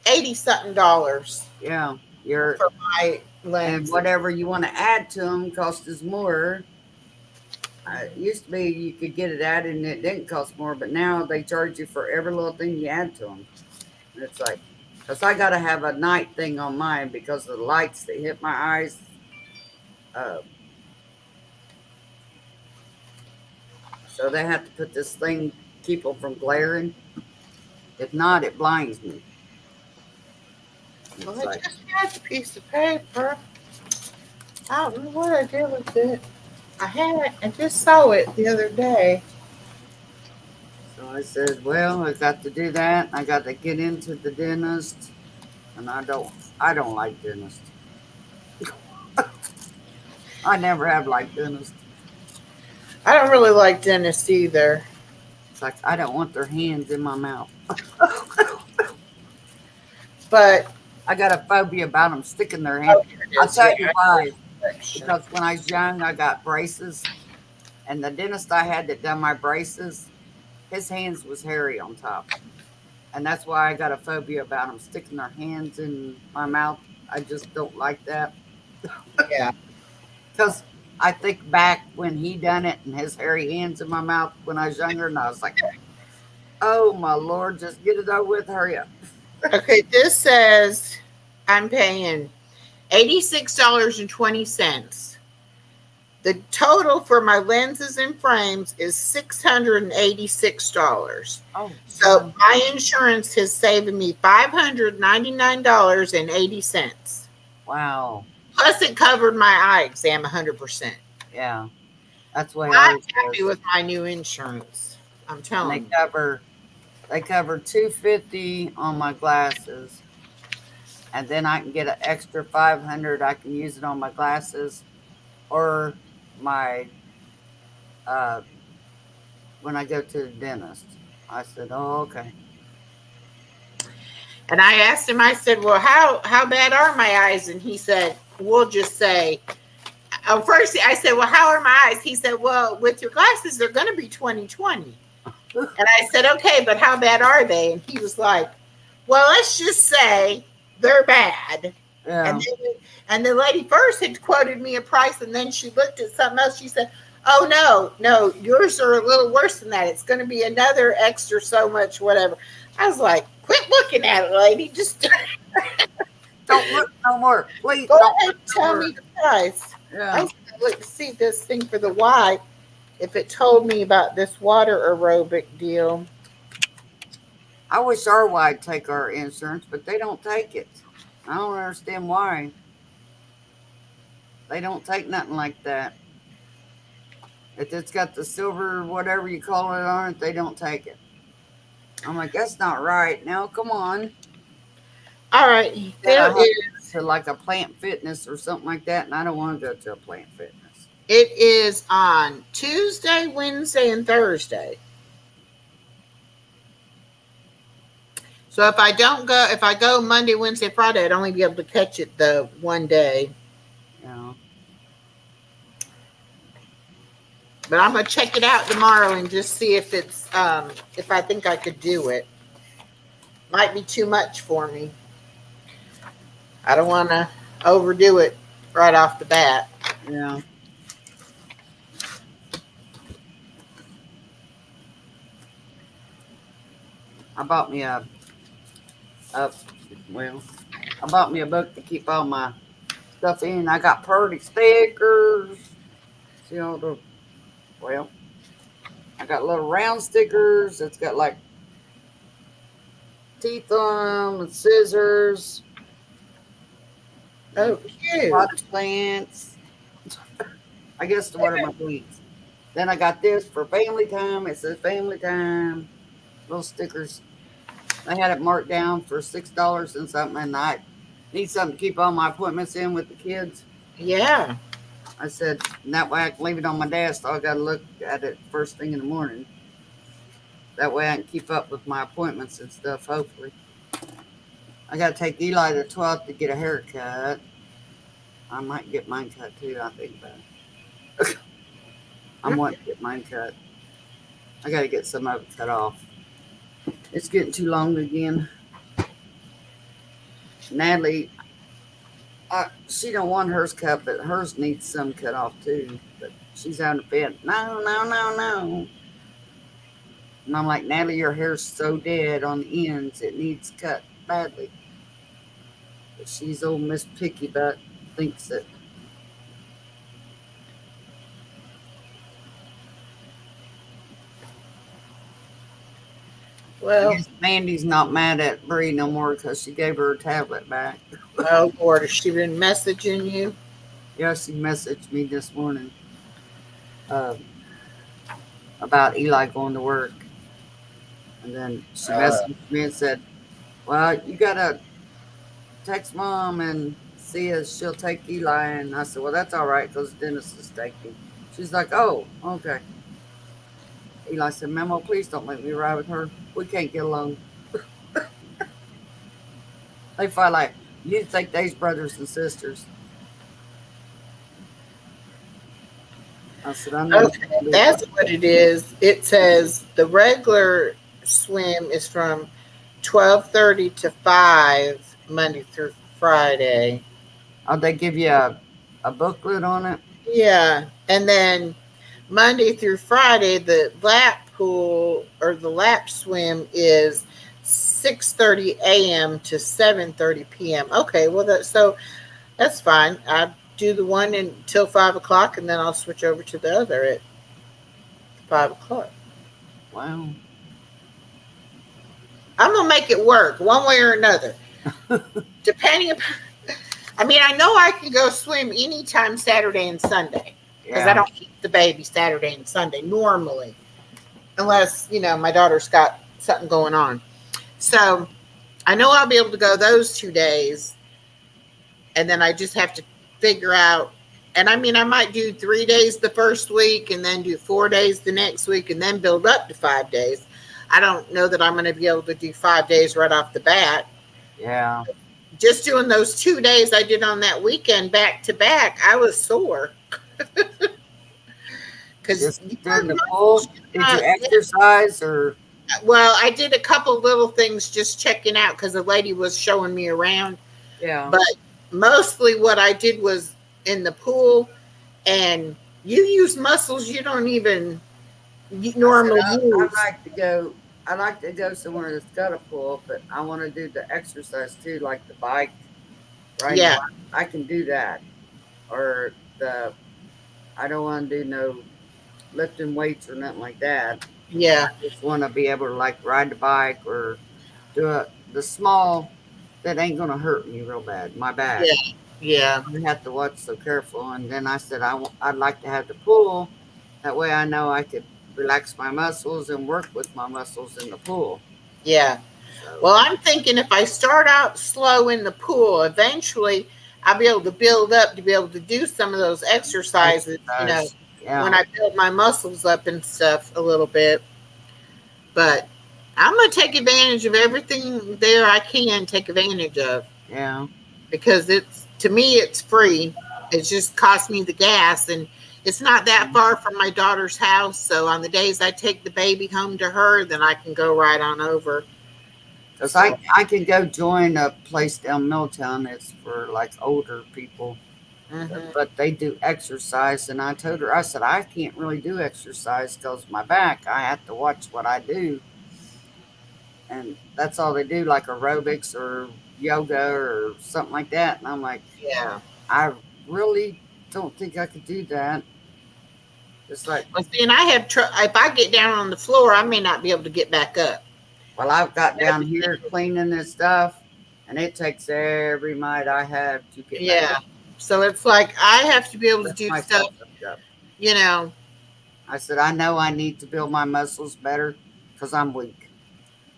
80 something dollars yeah. Your for my and lenses. whatever you want to add to them costs us more. It used to be you could get it added and it didn't cost more, but now they charge you for every little thing you add to them. And it's like, because I got to have a night thing on mine because of the lights that hit my eyes. Uh, so they have to put this thing keep them from glaring. If not, it blinds me. Well, It's I like, just had a piece of paper. I don't know what I did with it. I just saw it the other day. so I said, well, I got to do that. I got to get into the dentist, and I don't like dentists. I never have liked dentists. I don't really like dentists either. It's like I don't want their hands in my mouth. But I got a phobia about them sticking their hand. oh, here it I'll is. tell Yeah, you I know why. the section. Because when I was young, I got braces, and the dentist I had that done my braces, his hands was hairy on top, and that's why I got a phobia about them sticking their hands in my mouth. I just don't like that Yeah. because I think back when he done it and his hairy hands in my mouth when I was younger, and I was like, "Oh my lord, just get it over with, hurry up." Okay, this says I'm paying $86.20. The total for my lenses and frames is $686. Oh, So darn. my insurance has saved me $599.80. Wow. Plus, it covered my eye exam 100%. Yeah, that's the way I'm ours happy was. with my new insurance. I'm And telling you. they cover 250 on my glasses, and then I can get an extra 500. I can use it on my glasses or my uh when I go to the dentist. I said, "Oh, okay." And I asked him, I said, well, how bad are my eyes? And he said, we'll just say, first I said, well, how are my eyes? He said, well, with your glasses, they're going to be 20/20. And I said, okay, but how bad are they? And he was like, well, let's just say they're bad. And Yeah. and the lady first had quoted me a price, and then she looked at something else. She said, oh, no, yours are a little worse than that. It's going to be another extra so much, whatever. I was like, quit looking at it, lady. Just Don't look no more. Please go don't ahead look and no tell more. me the price. I Yeah. was going to look to see this thing for the Y, if it told me about this water aerobic deal. I wish our would take our insurance, but they don't take it. I don't understand why. They don't take nothing like that. If it's got the silver, whatever you call it on it, they don't take it. I'm like, that's not right. Now, come on. All right, Then I there have is. to like a plant fitness or something like that, and I don't want to go to a plant fitness. It is on Tuesday, Wednesday, and Thursday. So if I go Monday, Wednesday, Friday, I'd only be able to catch it the one day. You know, But I'm gonna check it out tomorrow and just see if I think I could do it. Might be too much for me. I don't want to overdo it right off the bat. yeah. I bought me a well, I bought me a book to keep all my stuff in. I got pretty stickers. See all the well, I got little round stickers. It's got like teeth on them and scissors, Oh, potted cute. plants. I guess to water my plants. Then I got this for family time. It says family time. Little stickers. I had it marked down for $6 and something, and I need something to keep all my appointments in with the kids. Yeah. I said, and that way I can leave it on my desk. So I got to look at it first thing in the morning. That way I can keep up with my appointments and stuff, hopefully. I got to take Eli the 12th to get a haircut. I might get mine cut too, I think, but I'm wanting to get mine cut. I got to get some of it cut off. It's getting too long again. Natalie, she don't want hers cut, but hers needs some cut off too. But she's out of bed. No, no, no, no. And I'm like, Natalie, your hair's so dead on the ends. It needs cut badly. But she's old Miss Picky Butt thinks that. I Well, guess Mandy's not mad at Bree no more because she gave her tablet back. oh Lord, has she been messaging you? Yeah, she messaged me this morning uh, about Eli going to work. And then she Uh, messaged me and said, well, you got to text mom and see if she'll take Eli. And I said, well, that's all right because Dennis is taking. She's like, oh, okay. Eli said, Memo, please don't make me ride with her. We can't get along. They fight like, you think they's brothers and sisters. I said, I know. okay, that's what it is. It says the regular swim is from 12:30 to 5 Monday through Friday. Oh, they give you a booklet on it? Yeah, and then Monday through Friday, the lap pool or the lap swim is 6:30 a.m. to 7:30 p.m. Okay, well that's fine. I do the one until 5 o'clock, and then I'll switch over to the other at 5 o'clock. Wow. I'm gonna make it work one way or another, depending upon. I mean, I know I can go swim anytime Saturday and Sunday because I Yeah. don't keep the baby Saturday and Sunday normally, unless my daughter's got something going on. So I know I'll be able to go those 2 days, and then I just have to figure out. And I mean, I might do 3 days the first week, and then do 4 days the next week, and then build up to 5 days. I don't know that I'm going to be able to do 5 days right off the bat. Yeah. Just doing those 2 days I did on that weekend back to back, I was sore because Just doing the pool. Did you exercise or? well, I did a couple little things just checking out because the lady was showing me around. Yeah. But mostly what I did was in the pool, and you use muscles you don't even normally I use. like to go. I like to go somewhere that's got a pool, but I want to do the exercise too, like the bike, riding the Yeah, bike. I can do that, or the. I don't want to do no lifting weights or nothing like that. yeah, Just want to be able to like ride the bike or do the small that ain't gonna hurt me real bad. My back. yeah, yeah, I have to watch so careful. And then I said I'd like to have the pool. That way I know I could relax my muscles and work with my muscles in the pool. yeah. So Well, I'm thinking if I start out slow in the pool, eventually I'll be able to build up to be able to do some of those exercises, exercise. when Yeah. I build my muscles up and stuff a little bit. But I'm going to take advantage of everything there I can take advantage of Yeah. because to me, it's free. It just costs me the gas, and it's not that far from my daughter's house. So on the days I take the baby home to her, then I can go right on over. Because So, I can go join a place down Milltown that's for like older people, mhm. but they do exercise. And I told her, I said, I can't really do exercise because my back, I have to watch what I do. And that's all they do, like aerobics or yoga or something like that. And I'm like, Yeah. I really don't think I could do that. It's like, Well, see, and I have if I get down on the floor, I may not be able to get back up. well, I've got down here cleaning this stuff, and it takes every might I have to get back Yeah. So it's like I have to be able to lift do stuff, myself up. you know. I said, I know I need to build my muscles better because I'm weak.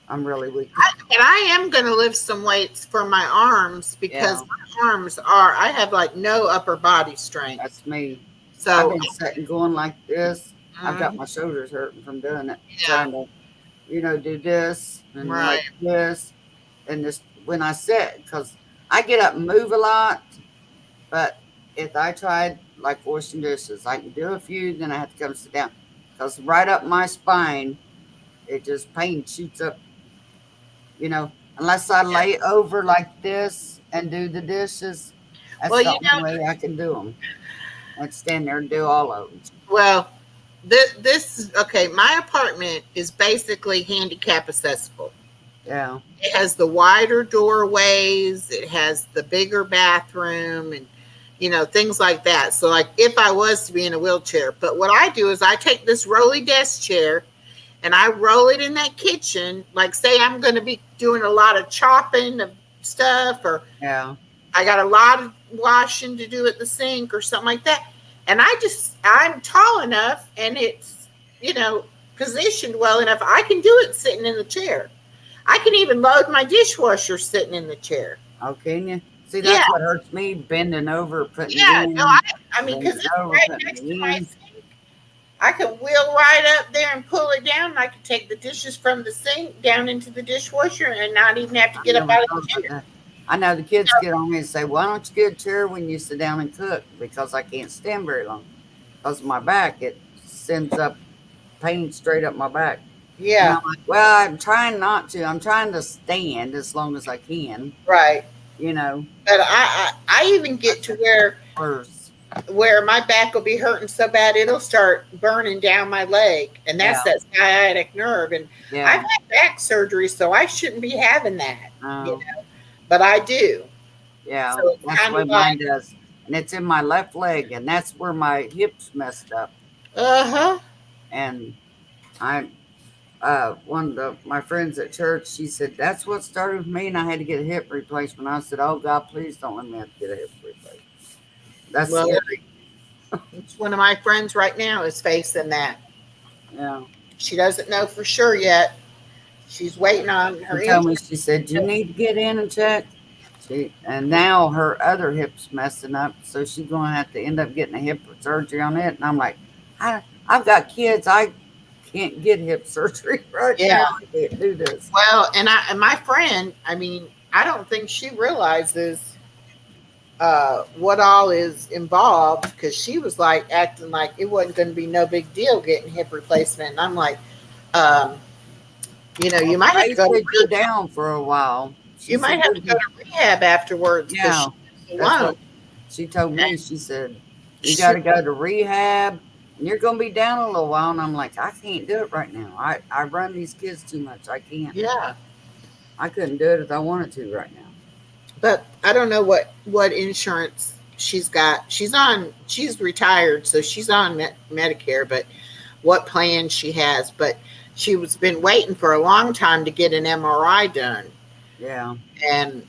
I'm really weak. And I am going to lift some weights for my arms because Yeah, my arms I have like no upper body strength. that's me. I've So, been sitting going like this. I've got mhm, my shoulders hurting from doing it, yeah, trying to, do this and like right. this. And this, when I sit, because I get up and move a lot, but if I tried like washing dishes, I can do a few, then I have to come sit down. Because right up my spine, it just pain shoots up, unless I Yeah. lay over like this and do the dishes. That's Well, the only way I can do them. And stand there and do all of them. well, this is okay. My apartment is basically handicap accessible. Yeah. It has the wider doorways, it has the bigger bathroom, and things like that. So like if I was to be in a wheelchair, but what I do is I take this rolly desk chair and I roll it in that kitchen, like say I'm going to be doing a lot of chopping of stuff, or Yeah. I got a lot of washing to do at the sink or something like that. And I'm tall enough and it's, you know, positioned well enough. I can do it sitting in the chair. I can even load my dishwasher sitting in the chair. Oh, can you? See, Yeah, that's what hurts me, bending over, putting it yeah. No, in, I mean, because bending it's over, right putting next it to my in. sink. I can wheel right up there and pull it down. And I can take the dishes from the sink down into the dishwasher and not even have to I get up never out of thought the about chair. that. I know the kids get on me and say, "Why don't you get a chair when you sit down and cook?" Because I can't stand very long. Because of my back, it sends up pain straight up my back. And I'm Yeah, like, well, I'm trying not to. I'm trying to stand as long as I can. right. You know, But I even I get to said, worse. where my back will be hurting so bad it'll start burning down my leg, and Yeah, that's that sciatic nerve. And I've yeah. had back surgery, so I shouldn't be having that, you Oh, know, but I do. yeah. So it's That's kind of what like, mine does. And it's in my left leg, and that's where my hips messed up. uh-huh. And I one of my friends at church, she said, that's what started with me, and I had to get a hip replacement. I said, oh, God, please don't let me have to get a hip replacement. That's Well, scary. it's one of my friends right now is facing that. Yeah. She doesn't know for sure yet. She's waiting on She her told me, insurance. she said, you need to get in and check. And now her other hip's messing up, so she's going to have to end up getting a hip surgery on it. And I'm like, I've got kids. I can't get hip surgery right Yeah. now. I can't do this. Well, and my friend, I mean, I don't think she realizes what all is involved, because she was like acting like it wasn't going to be no big deal getting hip replacement. And I'm like, um, you Well, might have to Ray go to said go down for a while. She you might said, have to go to rehab afterwards because yeah, she's that's alone. what she told And me. She said, you got she, to go to rehab and you're going to be down a little while. And I'm like, I can't do it right now. I run these kids too much. I can't. yeah, I couldn't do it if I wanted to right now. but I don't know what insurance she's got. She's retired, so she's on Medicare, but what plan she has. But she was been waiting for a long time to get an MRI done, Yeah, and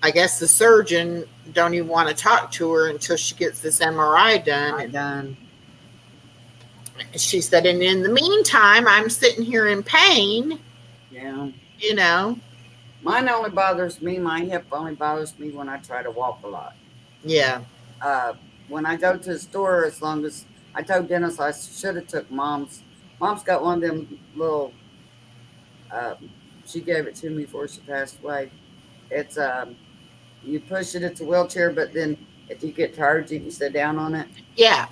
I guess the surgeon don't even want to talk to her until she gets this MRI done. I And done. she said, and in the meantime, I'm sitting here in pain, Yeah. you know. Mine only bothers me. My hip only bothers me when I try to walk a lot. Yeah, Uh, when I go to the store, as long as I told Dennis I should have took mom's. Mom's got one of them little. Uh, she gave it to me before she passed away. It's you push it. It's a wheelchair, but then if you get tired, you can sit down on it. yeah,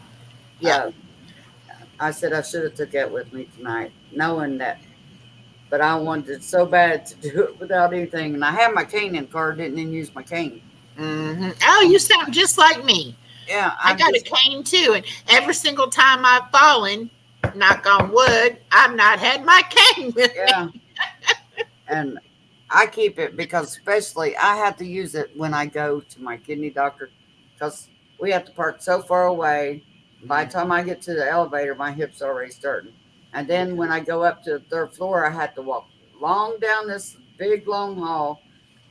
yeah. Uh, I said I should have took that with me tonight, knowing that. But I wanted it so bad to do it without anything, and I had my cane in the car. Didn't even use my cane. Oh, you sound just like me. Yeah, I I'm got a just cane too, and every single time I've fallen, knock on wood, I've not had my cane with yeah, me. and I keep it because especially I have to use it when I go to my kidney doctor because we have to park so far away. By the time I get to the elevator, my hips already starting. And then when I go up to the third floor, I have to walk long down this big long hall,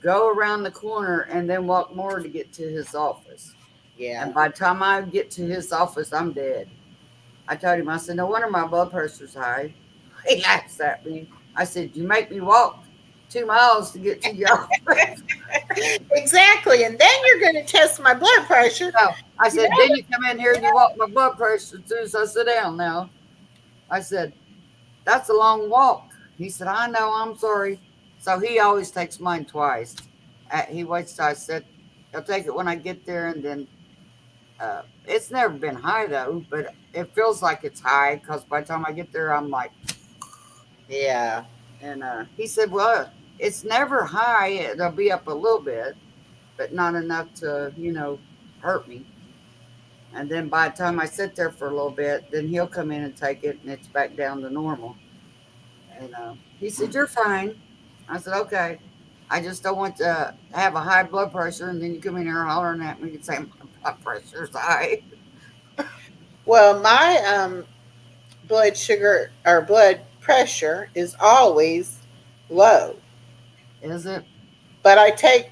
go around the corner, and then walk more to get to his office. Yeah. And by the time I get to his office, I'm dead. I told him, I said, no wonder my blood pressure's high. He laughs at me. I said, you make me walk 2 miles to get to your office. Exactly. And then you're going to test my blood pressure. No, I You said, then you come in here and you walk my blood pressure as soon as I sit down now. I said, that's a long walk. He said, I know, I'm sorry. So he always takes mine twice. He waits till I said, he'll take it when I get there. And then it's never been high though, but it feels like it's high because by the time I get there, I'm like, Yeah. and he said, well, it's never high. It'll be up a little bit, but not enough to, hurt me. And then by the time I sit there for a little bit, then he'll come in and take it, and it's back down to normal. And he said, you're fine. I said, okay. I just don't want to have a high blood pressure, and then you come in here hollering at me and say my blood pressure's high. Well, my blood sugar or blood pressure is always low, Is it? but I take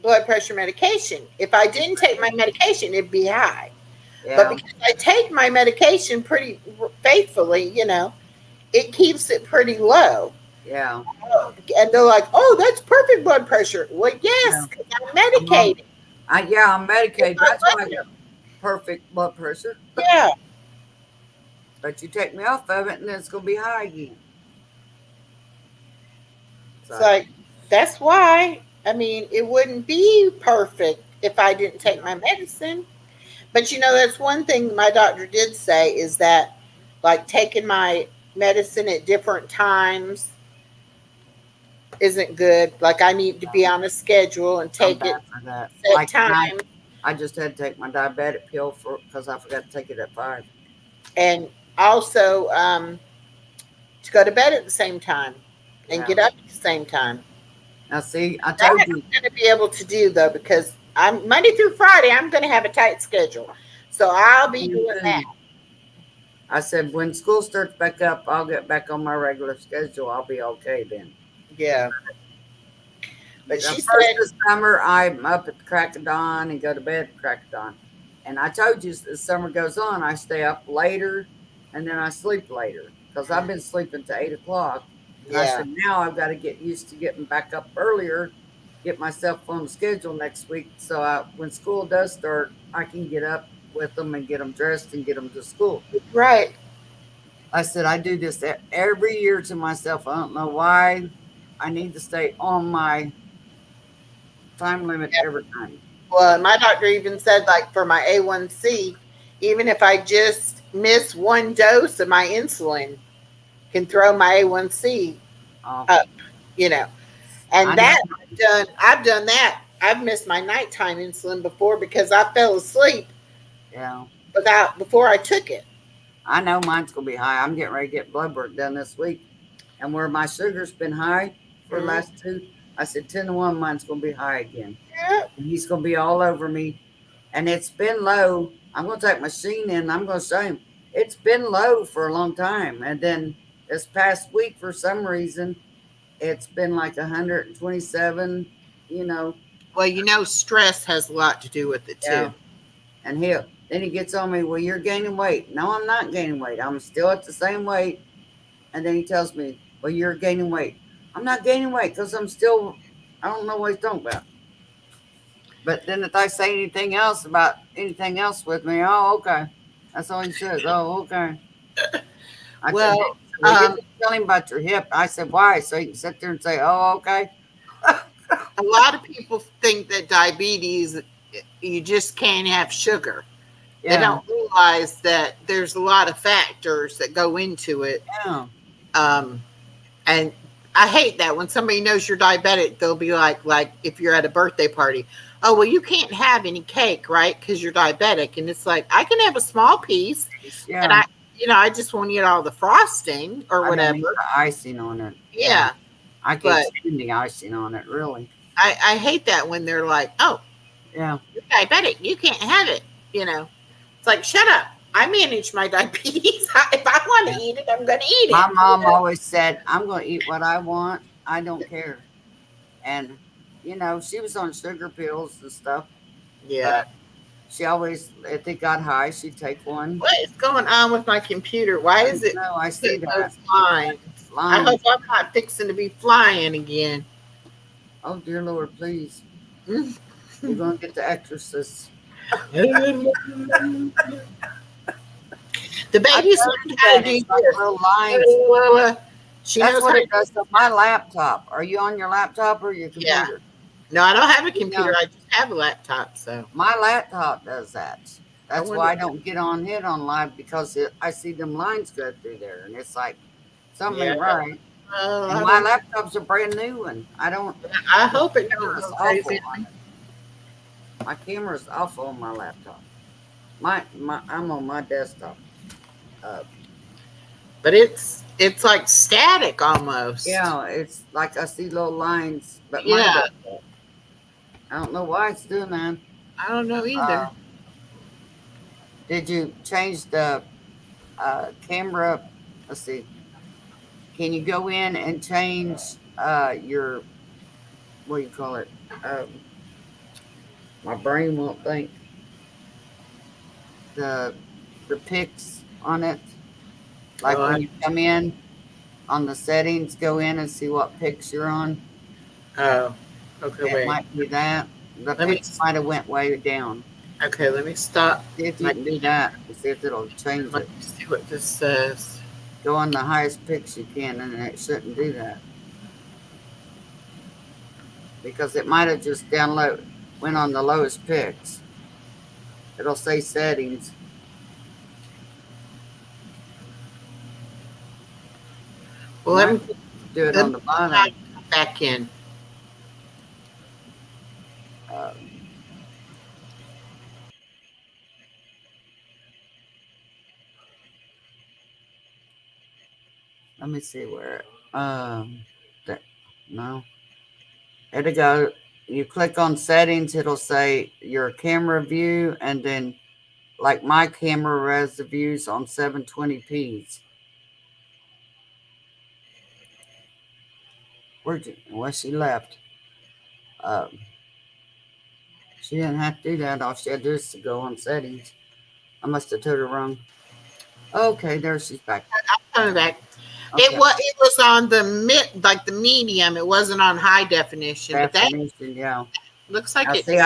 blood pressure medication. If I didn't take my medication, it'd be high. But Yeah. because I take my medication pretty faithfully, it keeps it pretty low. Yeah. And they're like, "Oh, that's perfect blood pressure." Well, Yeah. yes, because I'm I'm on, medicated. I'm It's medicated. my That's why I blood got sugar. perfect blood pressure. Yeah, But you take me off of it and then it's gonna be high again. it's So like that's why. I mean, it wouldn't be perfect if I didn't take yeah. my medicine. But that's one thing my doctor did say is that, like, taking my medicine at different times isn't good. Like, I need to be on a schedule and I'm take bad it for that. set Like tonight, time, I just had to take my diabetic pill for because I forgot to take it at 5. and also to go to bed at the same time and Yeah. get up at the same time. Now see, I That told I'm you. going to be able to do though, because I'm Monday through Friday. I'm going to have a tight schedule, so I'll be You doing that. too. I said when school starts back up, I'll get back on my regular schedule. I'll be okay then. Yeah, but The she first said, of summer, I'm up at the crack of dawn and go to bed at the crack of dawn. And I told you, as summer goes on, I stay up later and then I sleep later because I've been sleeping to 8 o'clock. And I yeah, said, now I've got to get used to getting back up earlier, get myself on the schedule next week. So when school does start, I can get up with them and get them dressed and get them to school. right. I said, I do this every year to myself. I don't know why I need to stay on my time limit every time. Well, my doctor even said, like, for my A1C, even if I just miss one dose of my insulin, can throw my A1C Oh, up, you know. I And know. that I've done that. I've missed my nighttime insulin before because I fell asleep Yeah, before I took it. I know mine's gonna be high. I'm getting ready to get blood work done this week, and where my sugar's been high for the Mhm. last 2, I said 10 to 1, mine's gonna be high again, Yeah. and he's gonna be all over me. And it's been low. I'm gonna take my machine in. And I'm gonna show him it's been low for a long time, and then this past week for some reason it's been like 127. You know, Well, stress has a lot to do with it yeah. too. And then he gets on me. Well, you're gaining weight. No, I'm not gaining weight. I'm still at the same weight. And then he tells me, well, you're gaining weight. I'm not gaining weight because I'm still. I don't know what he's talking about. But then if I say anything else about anything else with me, oh, okay. That's all he says. Oh, okay. I said, Well, well, you didn't tell him about your hip. I said, why? So he can sit there and say, oh, okay. a lot of people think that diabetes, you just can't have sugar. They Yeah, don't realize that there's a lot of factors that go into it. yeah. Um, and I hate that when somebody knows you're diabetic, they'll be like if you're at a birthday party, oh well, you can't have any cake, right? Because you're diabetic, and it's like I can have a small piece, and Yeah. I just won't eat all the frosting or I don't eat whatever. the icing on it. Yeah. Yeah, I can't but stand the icing on it, really. I hate that when they're like, oh, Yeah. you're diabetic, you can't have it. It's like shut up. I manage my diabetes. If I want Yeah. to eat it, I'm going to eat it. My mom always said, I'm going to eat what I want. I don't care. And, she was on sugar pills and stuff, Yeah. but she always, if it got high, she'd take one. What is going on with my computer? Why I is don't it know. I see putting that. those It's like lines? I lines. hope I'm not fixing to be flying again. Oh, dear Lord, please. Mm. You're going to get the exorcist. The I baby's told learned you how to that. do It's like little lines. this. She That's knows how what to it do does on my laptop. Are you on your laptop or your Yeah. computer? No, I don't have a You computer. know, I just have a laptop. So my laptop does that. I That's wonder. why I don't get on it on live because I see them lines go through there, and it's like something Yeah. ain't right. And I my don't. laptop's a brand new one. I don't. I My hope it don't camera's go awful crazy. on it. My camera's awful on my laptop. I'm on my desktop. Uh, But it's like static almost. yeah, it's like I see little lines, but mine Yeah. does that. I don't know why it's doing that. I don't know either. Uh, did you change the camera? Let's see. can you go in and change your, what do you call it? My brain won't think. The pics on it. Like Oh, when you come in on the settings, go in and see what pics you're on. oh, okay, It wait. might be that. The Let me, pics might have went way down. okay, let me stop. See if you My, can do that and see if it'll change let it. me see what this says. Go on the highest pics you can, and it shouldn't do that because it might have just went on the lowest pics. It'll say settings. Well, Might do it let on me the bottom. come back in. Uh, Let me see where. That, no. It'll go. You click on settings. It'll say your camera view, and then like my camera has the views on 720p's. Where'd you? Well, she left. Um, she didn't have to do that. All she had to do is to go on settings. I must have told her wrong. Okay, there she's back. Coming back. Okay. It was on the like the medium. It wasn't on high definition, but that Definition, yeah. looks like Now it. see,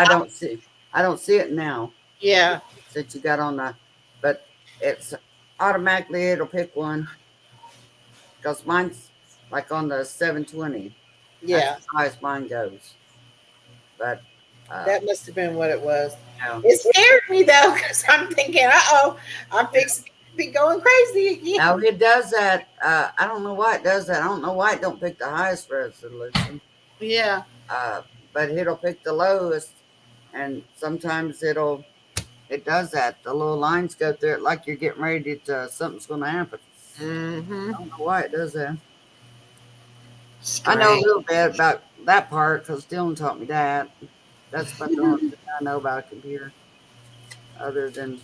I don't see it now Yeah, since you got on the, but it's automatically it'll pick one because mine's like on the 720. That's yeah. as high as mine goes. But That must have been what it was. no, It scared me though, because I'm thinking, uh oh, I'm fixing to be going crazy again. now it does that. I don't know why it does that. I don't know why it don't pick the highest resolution. Yeah. Uh, but it'll pick the lowest, and sometimes it does that. The little lines go through it like you're getting ready to something's going to happen. Mm-hmm. I don't know why it does that. I know a Strange. little bit about that part because Dylan taught me that. That's about the only thing I know about a computer. Other than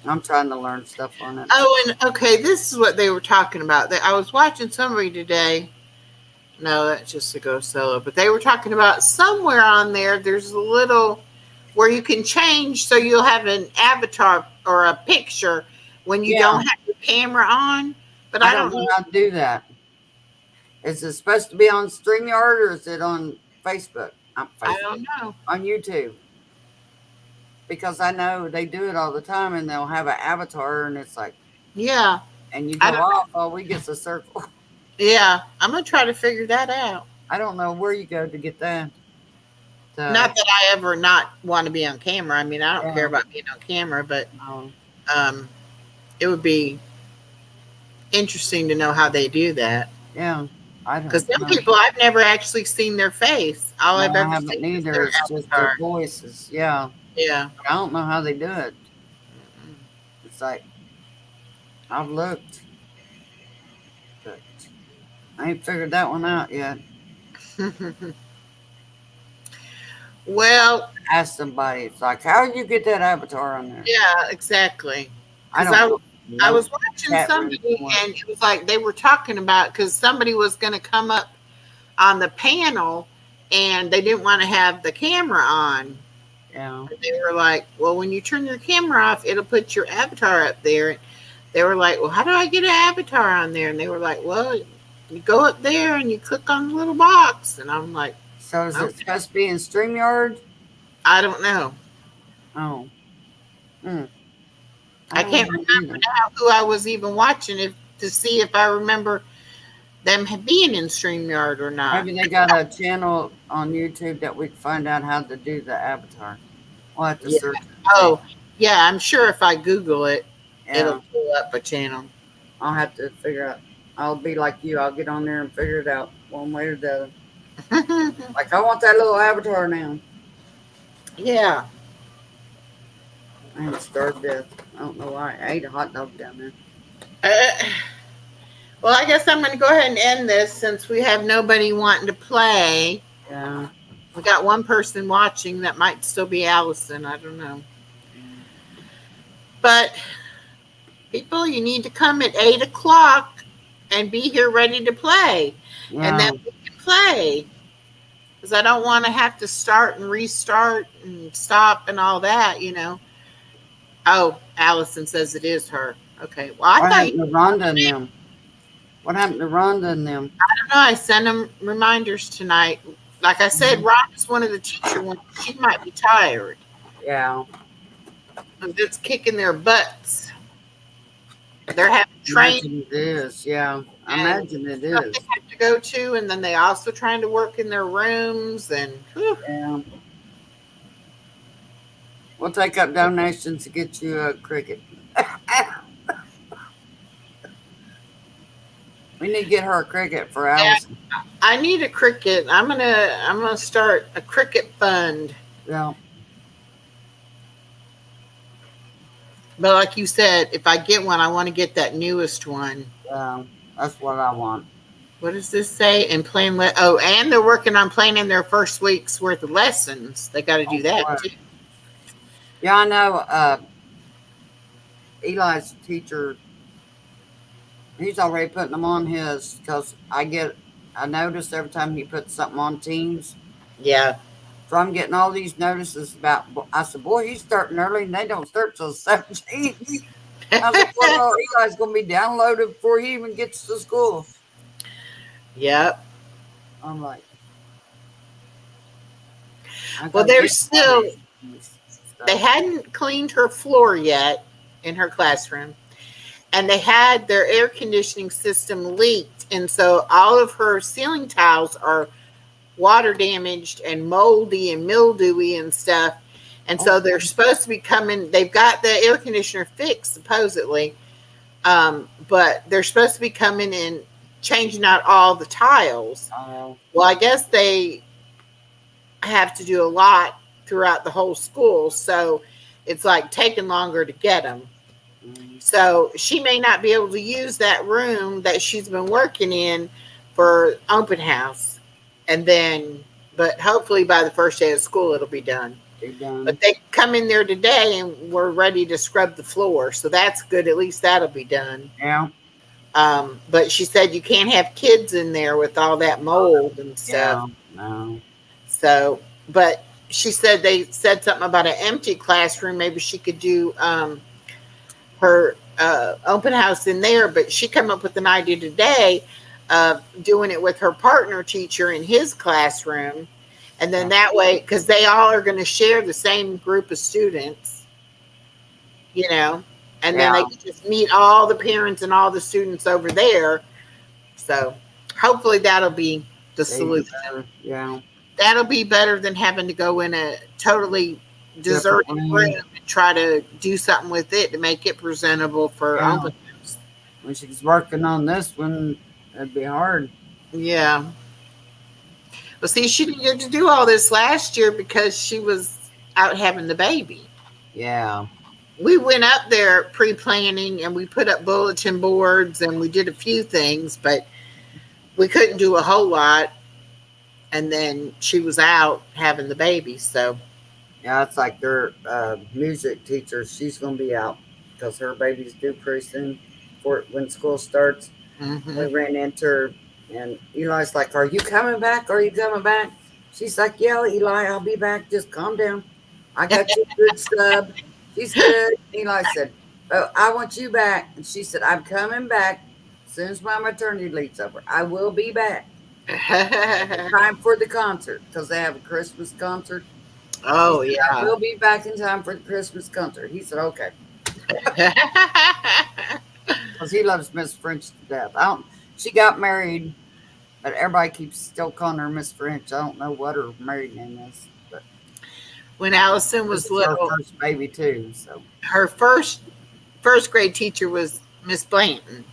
I'm trying to learn stuff on it. Oh, and okay, this is what they were talking about. I was watching somebody today. No, that's just to go solo. But they were talking about somewhere on there. There's a little where you can change so you'll have an avatar or a picture when you Yeah, don't have your camera on. But I I don't don't know know. how to do that. Is it supposed to be on StreamYard or is it on Facebook? Not I Facebook. don't know. On YouTube. Because I know they do it all the time and they'll have an avatar and it's like, Yeah, and you I go don't. off, all we get's a circle. Yeah, I'm gonna try to figure that out. I don't know where you go to get that. Not that I ever not want to be on camera. I mean, I don't care Yeah, about being on camera, but um, um, it would be interesting to know how they do that. yeah, I Because don't some know. people, I've never actually seen their face. All No, I've I ever haven't seen is their either. It's just their avatar. voices. Yeah. Yeah. I don't know how they do it. It's like, I've looked, but I ain't figured that one out yet. Well, Ask somebody. It's like, how do you get that avatar on there? yeah, exactly. I Because don't know. I No was watching chat room somebody, can work. and it was like they were talking about because somebody was going to come up on the panel, and they didn't want to have the camera on. Yeah. They were like, "Well, when you turn your camera off, it'll put your avatar up there." They were like, "Well, how do I get an avatar on there?" And they were like, "Well, you go up there and you click on the little box." And I'm like, So is it "Okay, supposed to be in StreamYard? I don't know. Oh. Hmm. I I don't can't know remember either. now who I was even watching if to see if I remember them being in StreamYard or not." Maybe they got a channel on YouTube that we can find out how to do the avatar. We'll have to Yeah. search and see. Oh, yeah. I'm sure if I Google it, it'll Yeah. pull up a channel. I'll have to figure out. I'll be like you. I'll get on there and figure it out one way or the other. Like, I want that little avatar now. Yeah. I am starved to death. I don't know why. I ate a hot dog down there. Uh, well, I guess I'm going to go ahead and end this since we have nobody wanting to play. Yeah. We got one person watching that might still be Allison. I don't know. But people, you need to come at 8 o'clock and be here ready to play. And Yeah. then we can play. Because I don't want to have to start and restart and stop and all that. Oh, Allison says it is her. Okay. Well, I What thought you happened to Rhonda and them? What happened to Rhonda and them? don't know. I sent them reminders tonight. Like I said, Mhm. Ron is one of the teacher ones. She might be tired. Yeah. It's kicking their butts. They're having training Imagine it is. Yeah. I and imagine it stuff they is. have to go to, and then they also trying to work in their rooms and whew. Yeah. We'll take up donations to get you a cricket. We need to get her a cricket for Yeah, Allison. I need a cricket. I'm gonna start a cricket fund. Yeah. But like you said, if I get one, I want to get that newest one. Yeah. That's what I want. What does this say? And oh, and they're working on planning their first week's worth of lessons. They got to do Oh, that boy. too. Yeah, I know. Eli's teacher, he's already putting them on his because I notice every time he puts something on Teams. Yeah. So I'm getting all these notices about. I said, "Boy, he's starting early, and they don't start till 17." I said, "Well, Eli's going to be downloaded before he even gets to school." Yep. I'm like, I Well, gotta they're get all still. these They stuff. hadn't cleaned her floor yet in her classroom, and they had their air conditioning system leaked, and so all of her ceiling tiles are water damaged and moldy and mildewy and stuff. And Oh, so they're supposed to be coming. They've got the air conditioner fixed supposedly, but they're supposed to be coming and changing out all the tiles. oh, Well, I guess they have to do a lot throughout the whole school, so it's like taking longer to get them. mm, So she may not be able to use that room that she's been working in for open house. And then, but hopefully by the first day of school, it'll be done. be done. But they come in there today and we're ready to scrub the floor. So that's good. At least that'll be done. Yeah, But she said you can't have kids in there with all that mold and stuff. yeah, no, So, but she said they said something about an empty classroom. Maybe she could do her open house in there, but she come up with an idea today of doing it with her partner teacher in his classroom. And then that way, because they all are going to share the same group of students, and then yeah. they can just meet all the parents and all the students over there. So hopefully that'll be the solution. Yeah, That'll be better than having to go in a totally deserted different room room. and try to do something with it to make it presentable for Yeah. open house. When she's working on this one, it'd be hard. Yeah. Well, see, she didn't get to do all this last year because she was out having the baby. Yeah, We went up there pre-planning and we put up bulletin boards and we did a few things, but we couldn't do a whole lot. And then she was out having the baby, so yeah. It's like their music teacher. She's gonna be out because her baby's due pretty soon for when school starts. mhm. We ran into her, and Eli's like, "Are you coming back? Are you coming back?" She's like, "Yeah, Eli, I'll be back. Just calm down. I got you a good sub. She's good." Eli said, "Oh, I want you back." And she said, "I'm coming back as soon as my maternity leave's over. I will be back. Time for the concert because they have a Christmas concert." She Oh said, "I yeah. will be back in time for the Christmas concert." He said, "Okay," because he loves Miss French to death. I don't. She got married, but everybody keeps still calling her Miss French. I don't know what her married name is, but When Allison this was is her little, first baby too. So her first grade teacher was Miss Blanton.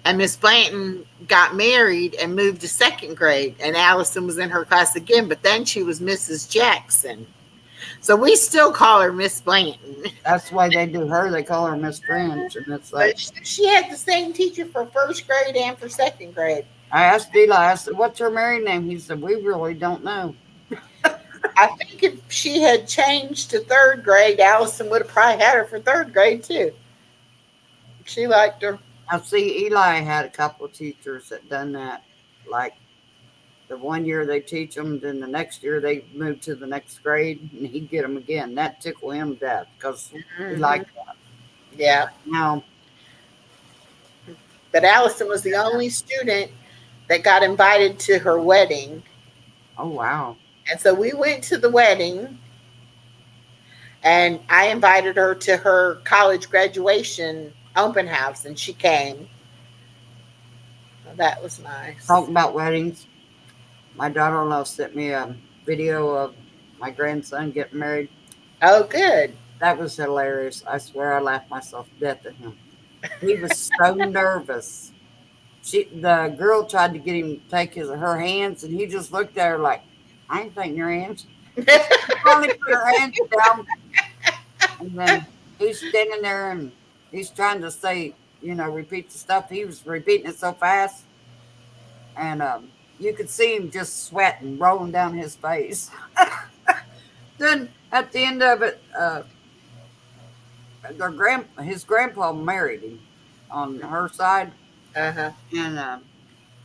And Miss Blanton got married and moved to second grade, and Allison was in her class again, but then she was Mrs. Jackson. So we still call her Miss Blanton. that's why they do her. They call her Miss French, and it's like But she had the same teacher for first grade and for second grade. I asked Eli. I said, "What's her married name?" He said, "We really don't know." I think if she had changed to third grade, Allison would have probably had her for third grade too. She liked her. I see Eli had a couple of teachers that done that. Like the one year they teach them, then the next year they move to the next grade, and he get them again. That tickled him to death because he Hmm. liked that. Yeah. Now, But Allison was the only student that got invited to her wedding. oh wow, And so we went to the wedding, and I invited her to her college graduation open house, and she came. So that was nice. talking about weddings. My daughter-in-law sent me a video of my grandson getting married. Oh, good. That was hilarious. I swear I laughed myself to death at him. He was so nervous. The girl tried to get him to take her hands, and he just looked at her like, "I ain't taking your hands." And she finally put her hands down, and then he's standing there and he's trying to say, repeat the stuff. He was repeating it so fast, and you could see him just sweating rolling down his face. Then at the end of it, his grandpa married him on her side, Uh-huh. and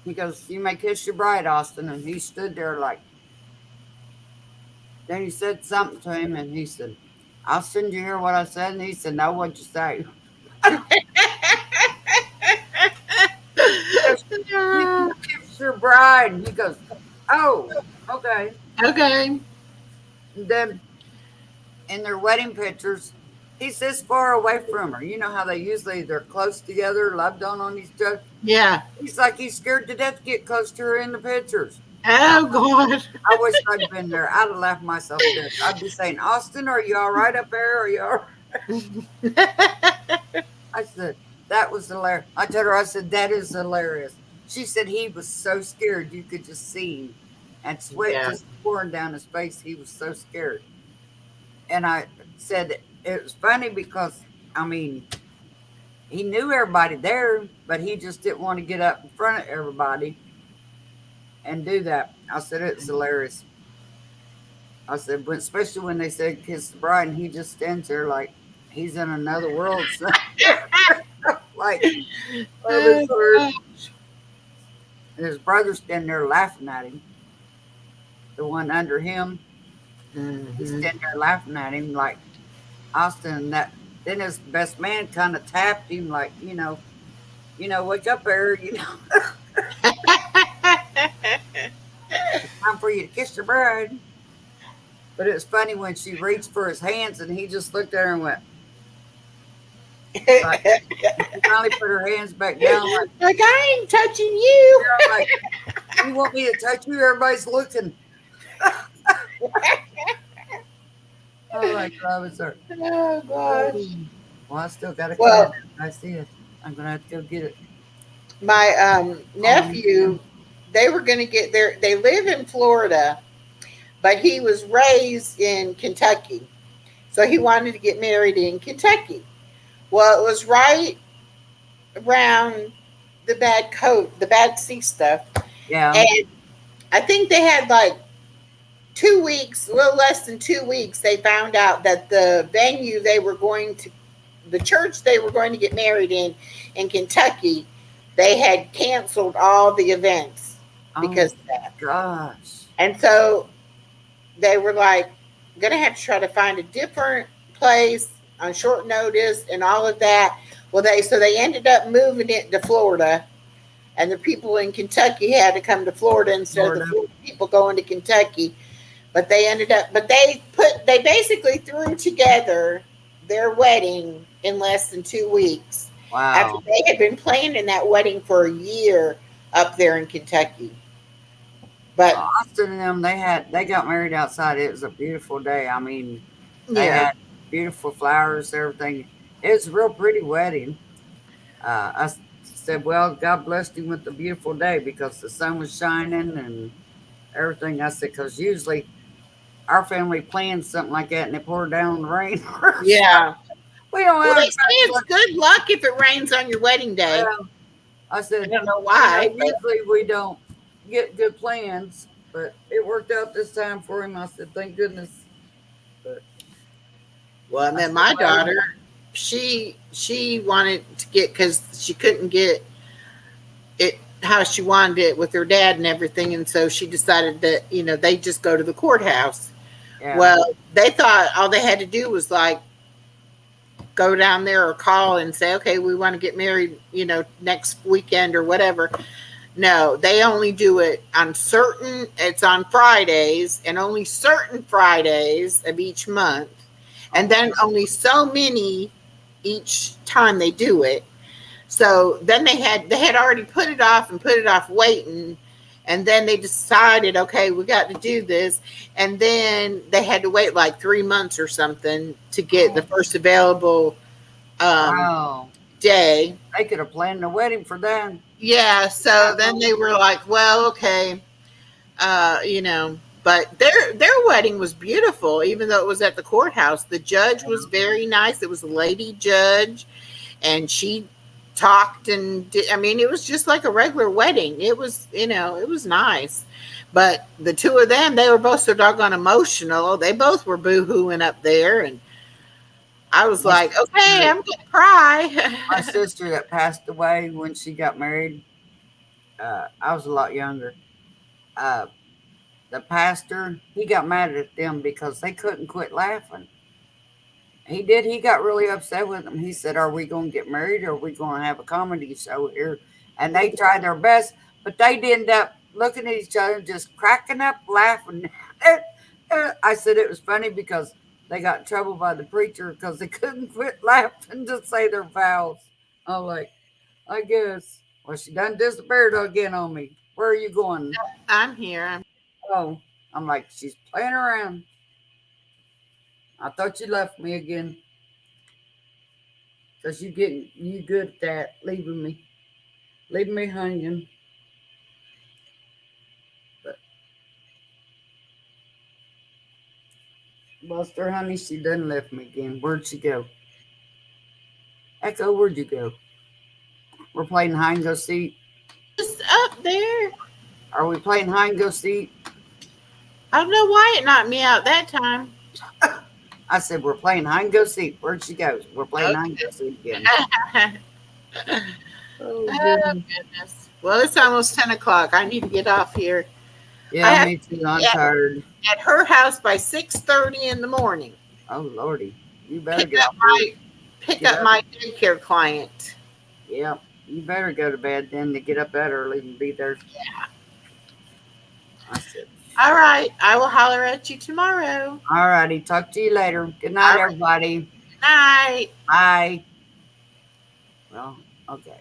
he goes, "You may kiss your bride, Austin." And he stood there like. Then he said something to him, and he said, "Austin, did you hear what I said?" And he said, "No, what'd you say?" He goes, "You can kiss your bride." And he goes, "Oh, okay." Okay. And then in their wedding pictures, he's this far away from her. You know how they're close together, loved on each other. Yeah. He's like he's scared to death to get close to her in the pictures. Oh, God. I wish I'd been there. I'd have laughed myself to death. I'd be saying, "Austin, are you all right up there? Are you all right?" I said, "That was hilarious." I told her, I said, "That is hilarious." She said he was so scared you could just see him and sweat Yeah. just pouring down his face. He was so scared. And I said it was funny because, I mean, he knew everybody there, but he just didn't want to get up in front of everybody and do that. I said, "It's hilarious." I said, especially when they said kiss the bride, and he just stands there like he's in another world. So, like, oh, this Oh, hurt. God. And his brother's standing there laughing at him. The one under him, he's Mhm. standing there laughing at him like Austin. That then his best man kind of tapped him like, wake up there, time for you to kiss your bride. But it was funny when she reached for his hands and he just looked at her and went like. She finally put her hands back down like, Like, I ain't touching you. yeah, like, "You want me to touch you? Everybody's looking." Oh my God, it's her. Oh, gosh. Well, I still got a Well, card. I see it. I'm gonna have to go get it. my Um, nephew, they were going to get there. They live in Florida, but he was raised in Kentucky. So he wanted to get married in Kentucky. Well, it was right around the bad sea stuff. yeah. And I think they had like 2 weeks, a little less than 2 weeks, they found out that the church they were going to get married in Kentucky, they had canceled all the events Oh because of that. gosh. And so they were like, going to have to try to find a different place on short notice and all of that. Well, they ended up moving it to Florida, and the people in Kentucky had to come to Florida instead of the Florida. Florida people going to Kentucky. But they basically threw together their wedding in less than 2 weeks after Wow. they had been planning that wedding for a year up there in Kentucky. But Austin and them, they got married outside. It was a beautiful day. I mean, they yeah, had beautiful flowers, everything. It was a real pretty wedding. Said, "Well, God blessed him with a beautiful day because the sun was shining and everything." I said, "Because usually our family plans something like that and it poured down the rain." yeah. We don't Well, have they say much it's luck. good luck if it rains on your wedding day. Well, I I said, don't know why, but usually we don't get good plans, but it worked out this time for him. I said, "Thank goodness." But well, and I then said, my "Well, daughter, she wanted to get, because she couldn't get it how she wanted it with her dad and everything, and so she decided that they just go to the courthouse. Yeah. Well, they thought all they had to do was like go down there or call and say, okay, we want to get married, next weekend or whatever. No, they only do it on it's on Fridays, and only certain Fridays of each month. And then only so many each time they do it. So then they had already put it off and put it off waiting. And then they decided, okay, we got to do this. And then they had to wait like 3 months or something to get the first available Wow. day. They could have planned a wedding for that. Yeah. So then they were like, well, okay, but their wedding was beautiful, even though it was at the courthouse. The judge was very nice. It was a lady judge, and she talked and did, I mean, it was just like a regular wedding. It was, it was nice. But the two of them, they were both so doggone emotional. They both were boo-hooing up there, and I was like, okay, I'm gonna cry. My sister that passed away when she got married, I was a lot younger. Uh, the pastor, he got mad at them because they couldn't quit laughing. He did. He got really upset with them. He said, "Are we going to get married, or are we going to have a comedy show here?" And they tried their best, but they ended up looking at each other and just cracking up, laughing. I said it was funny because they got in trouble by the preacher because they couldn't quit laughing to say their vows. I'm like, I guess. Well, she done disappeared again on me. Where are you going? I'm here. Oh, I'm like, she's playing around. I thought you left me again. Because you good at that, leaving me hanging. But Buster, honey, she done left me again. Where'd she go? Echo, where'd you go? We're playing hide and go seek. Just up there. Are we playing hide and go seek? I don't know why it knocked me out that time. I said we're playing hide and go seek. Where'd she go? We're playing hide and go seek again. Oh, Goodness. Well, it's almost 10 o'clock. I need to get off here. yeah, me too. I'm tired. At her house by 6:30 in the morning. Oh, Lordy. You better Pick get up off my pick up my daycare client. Yeah, you better go to bed then to get up that early and be there. Yeah. I said, all right. I will holler at you tomorrow. all righty. Talk to you later. Good night, everybody. Good night. Bye. Well, okay.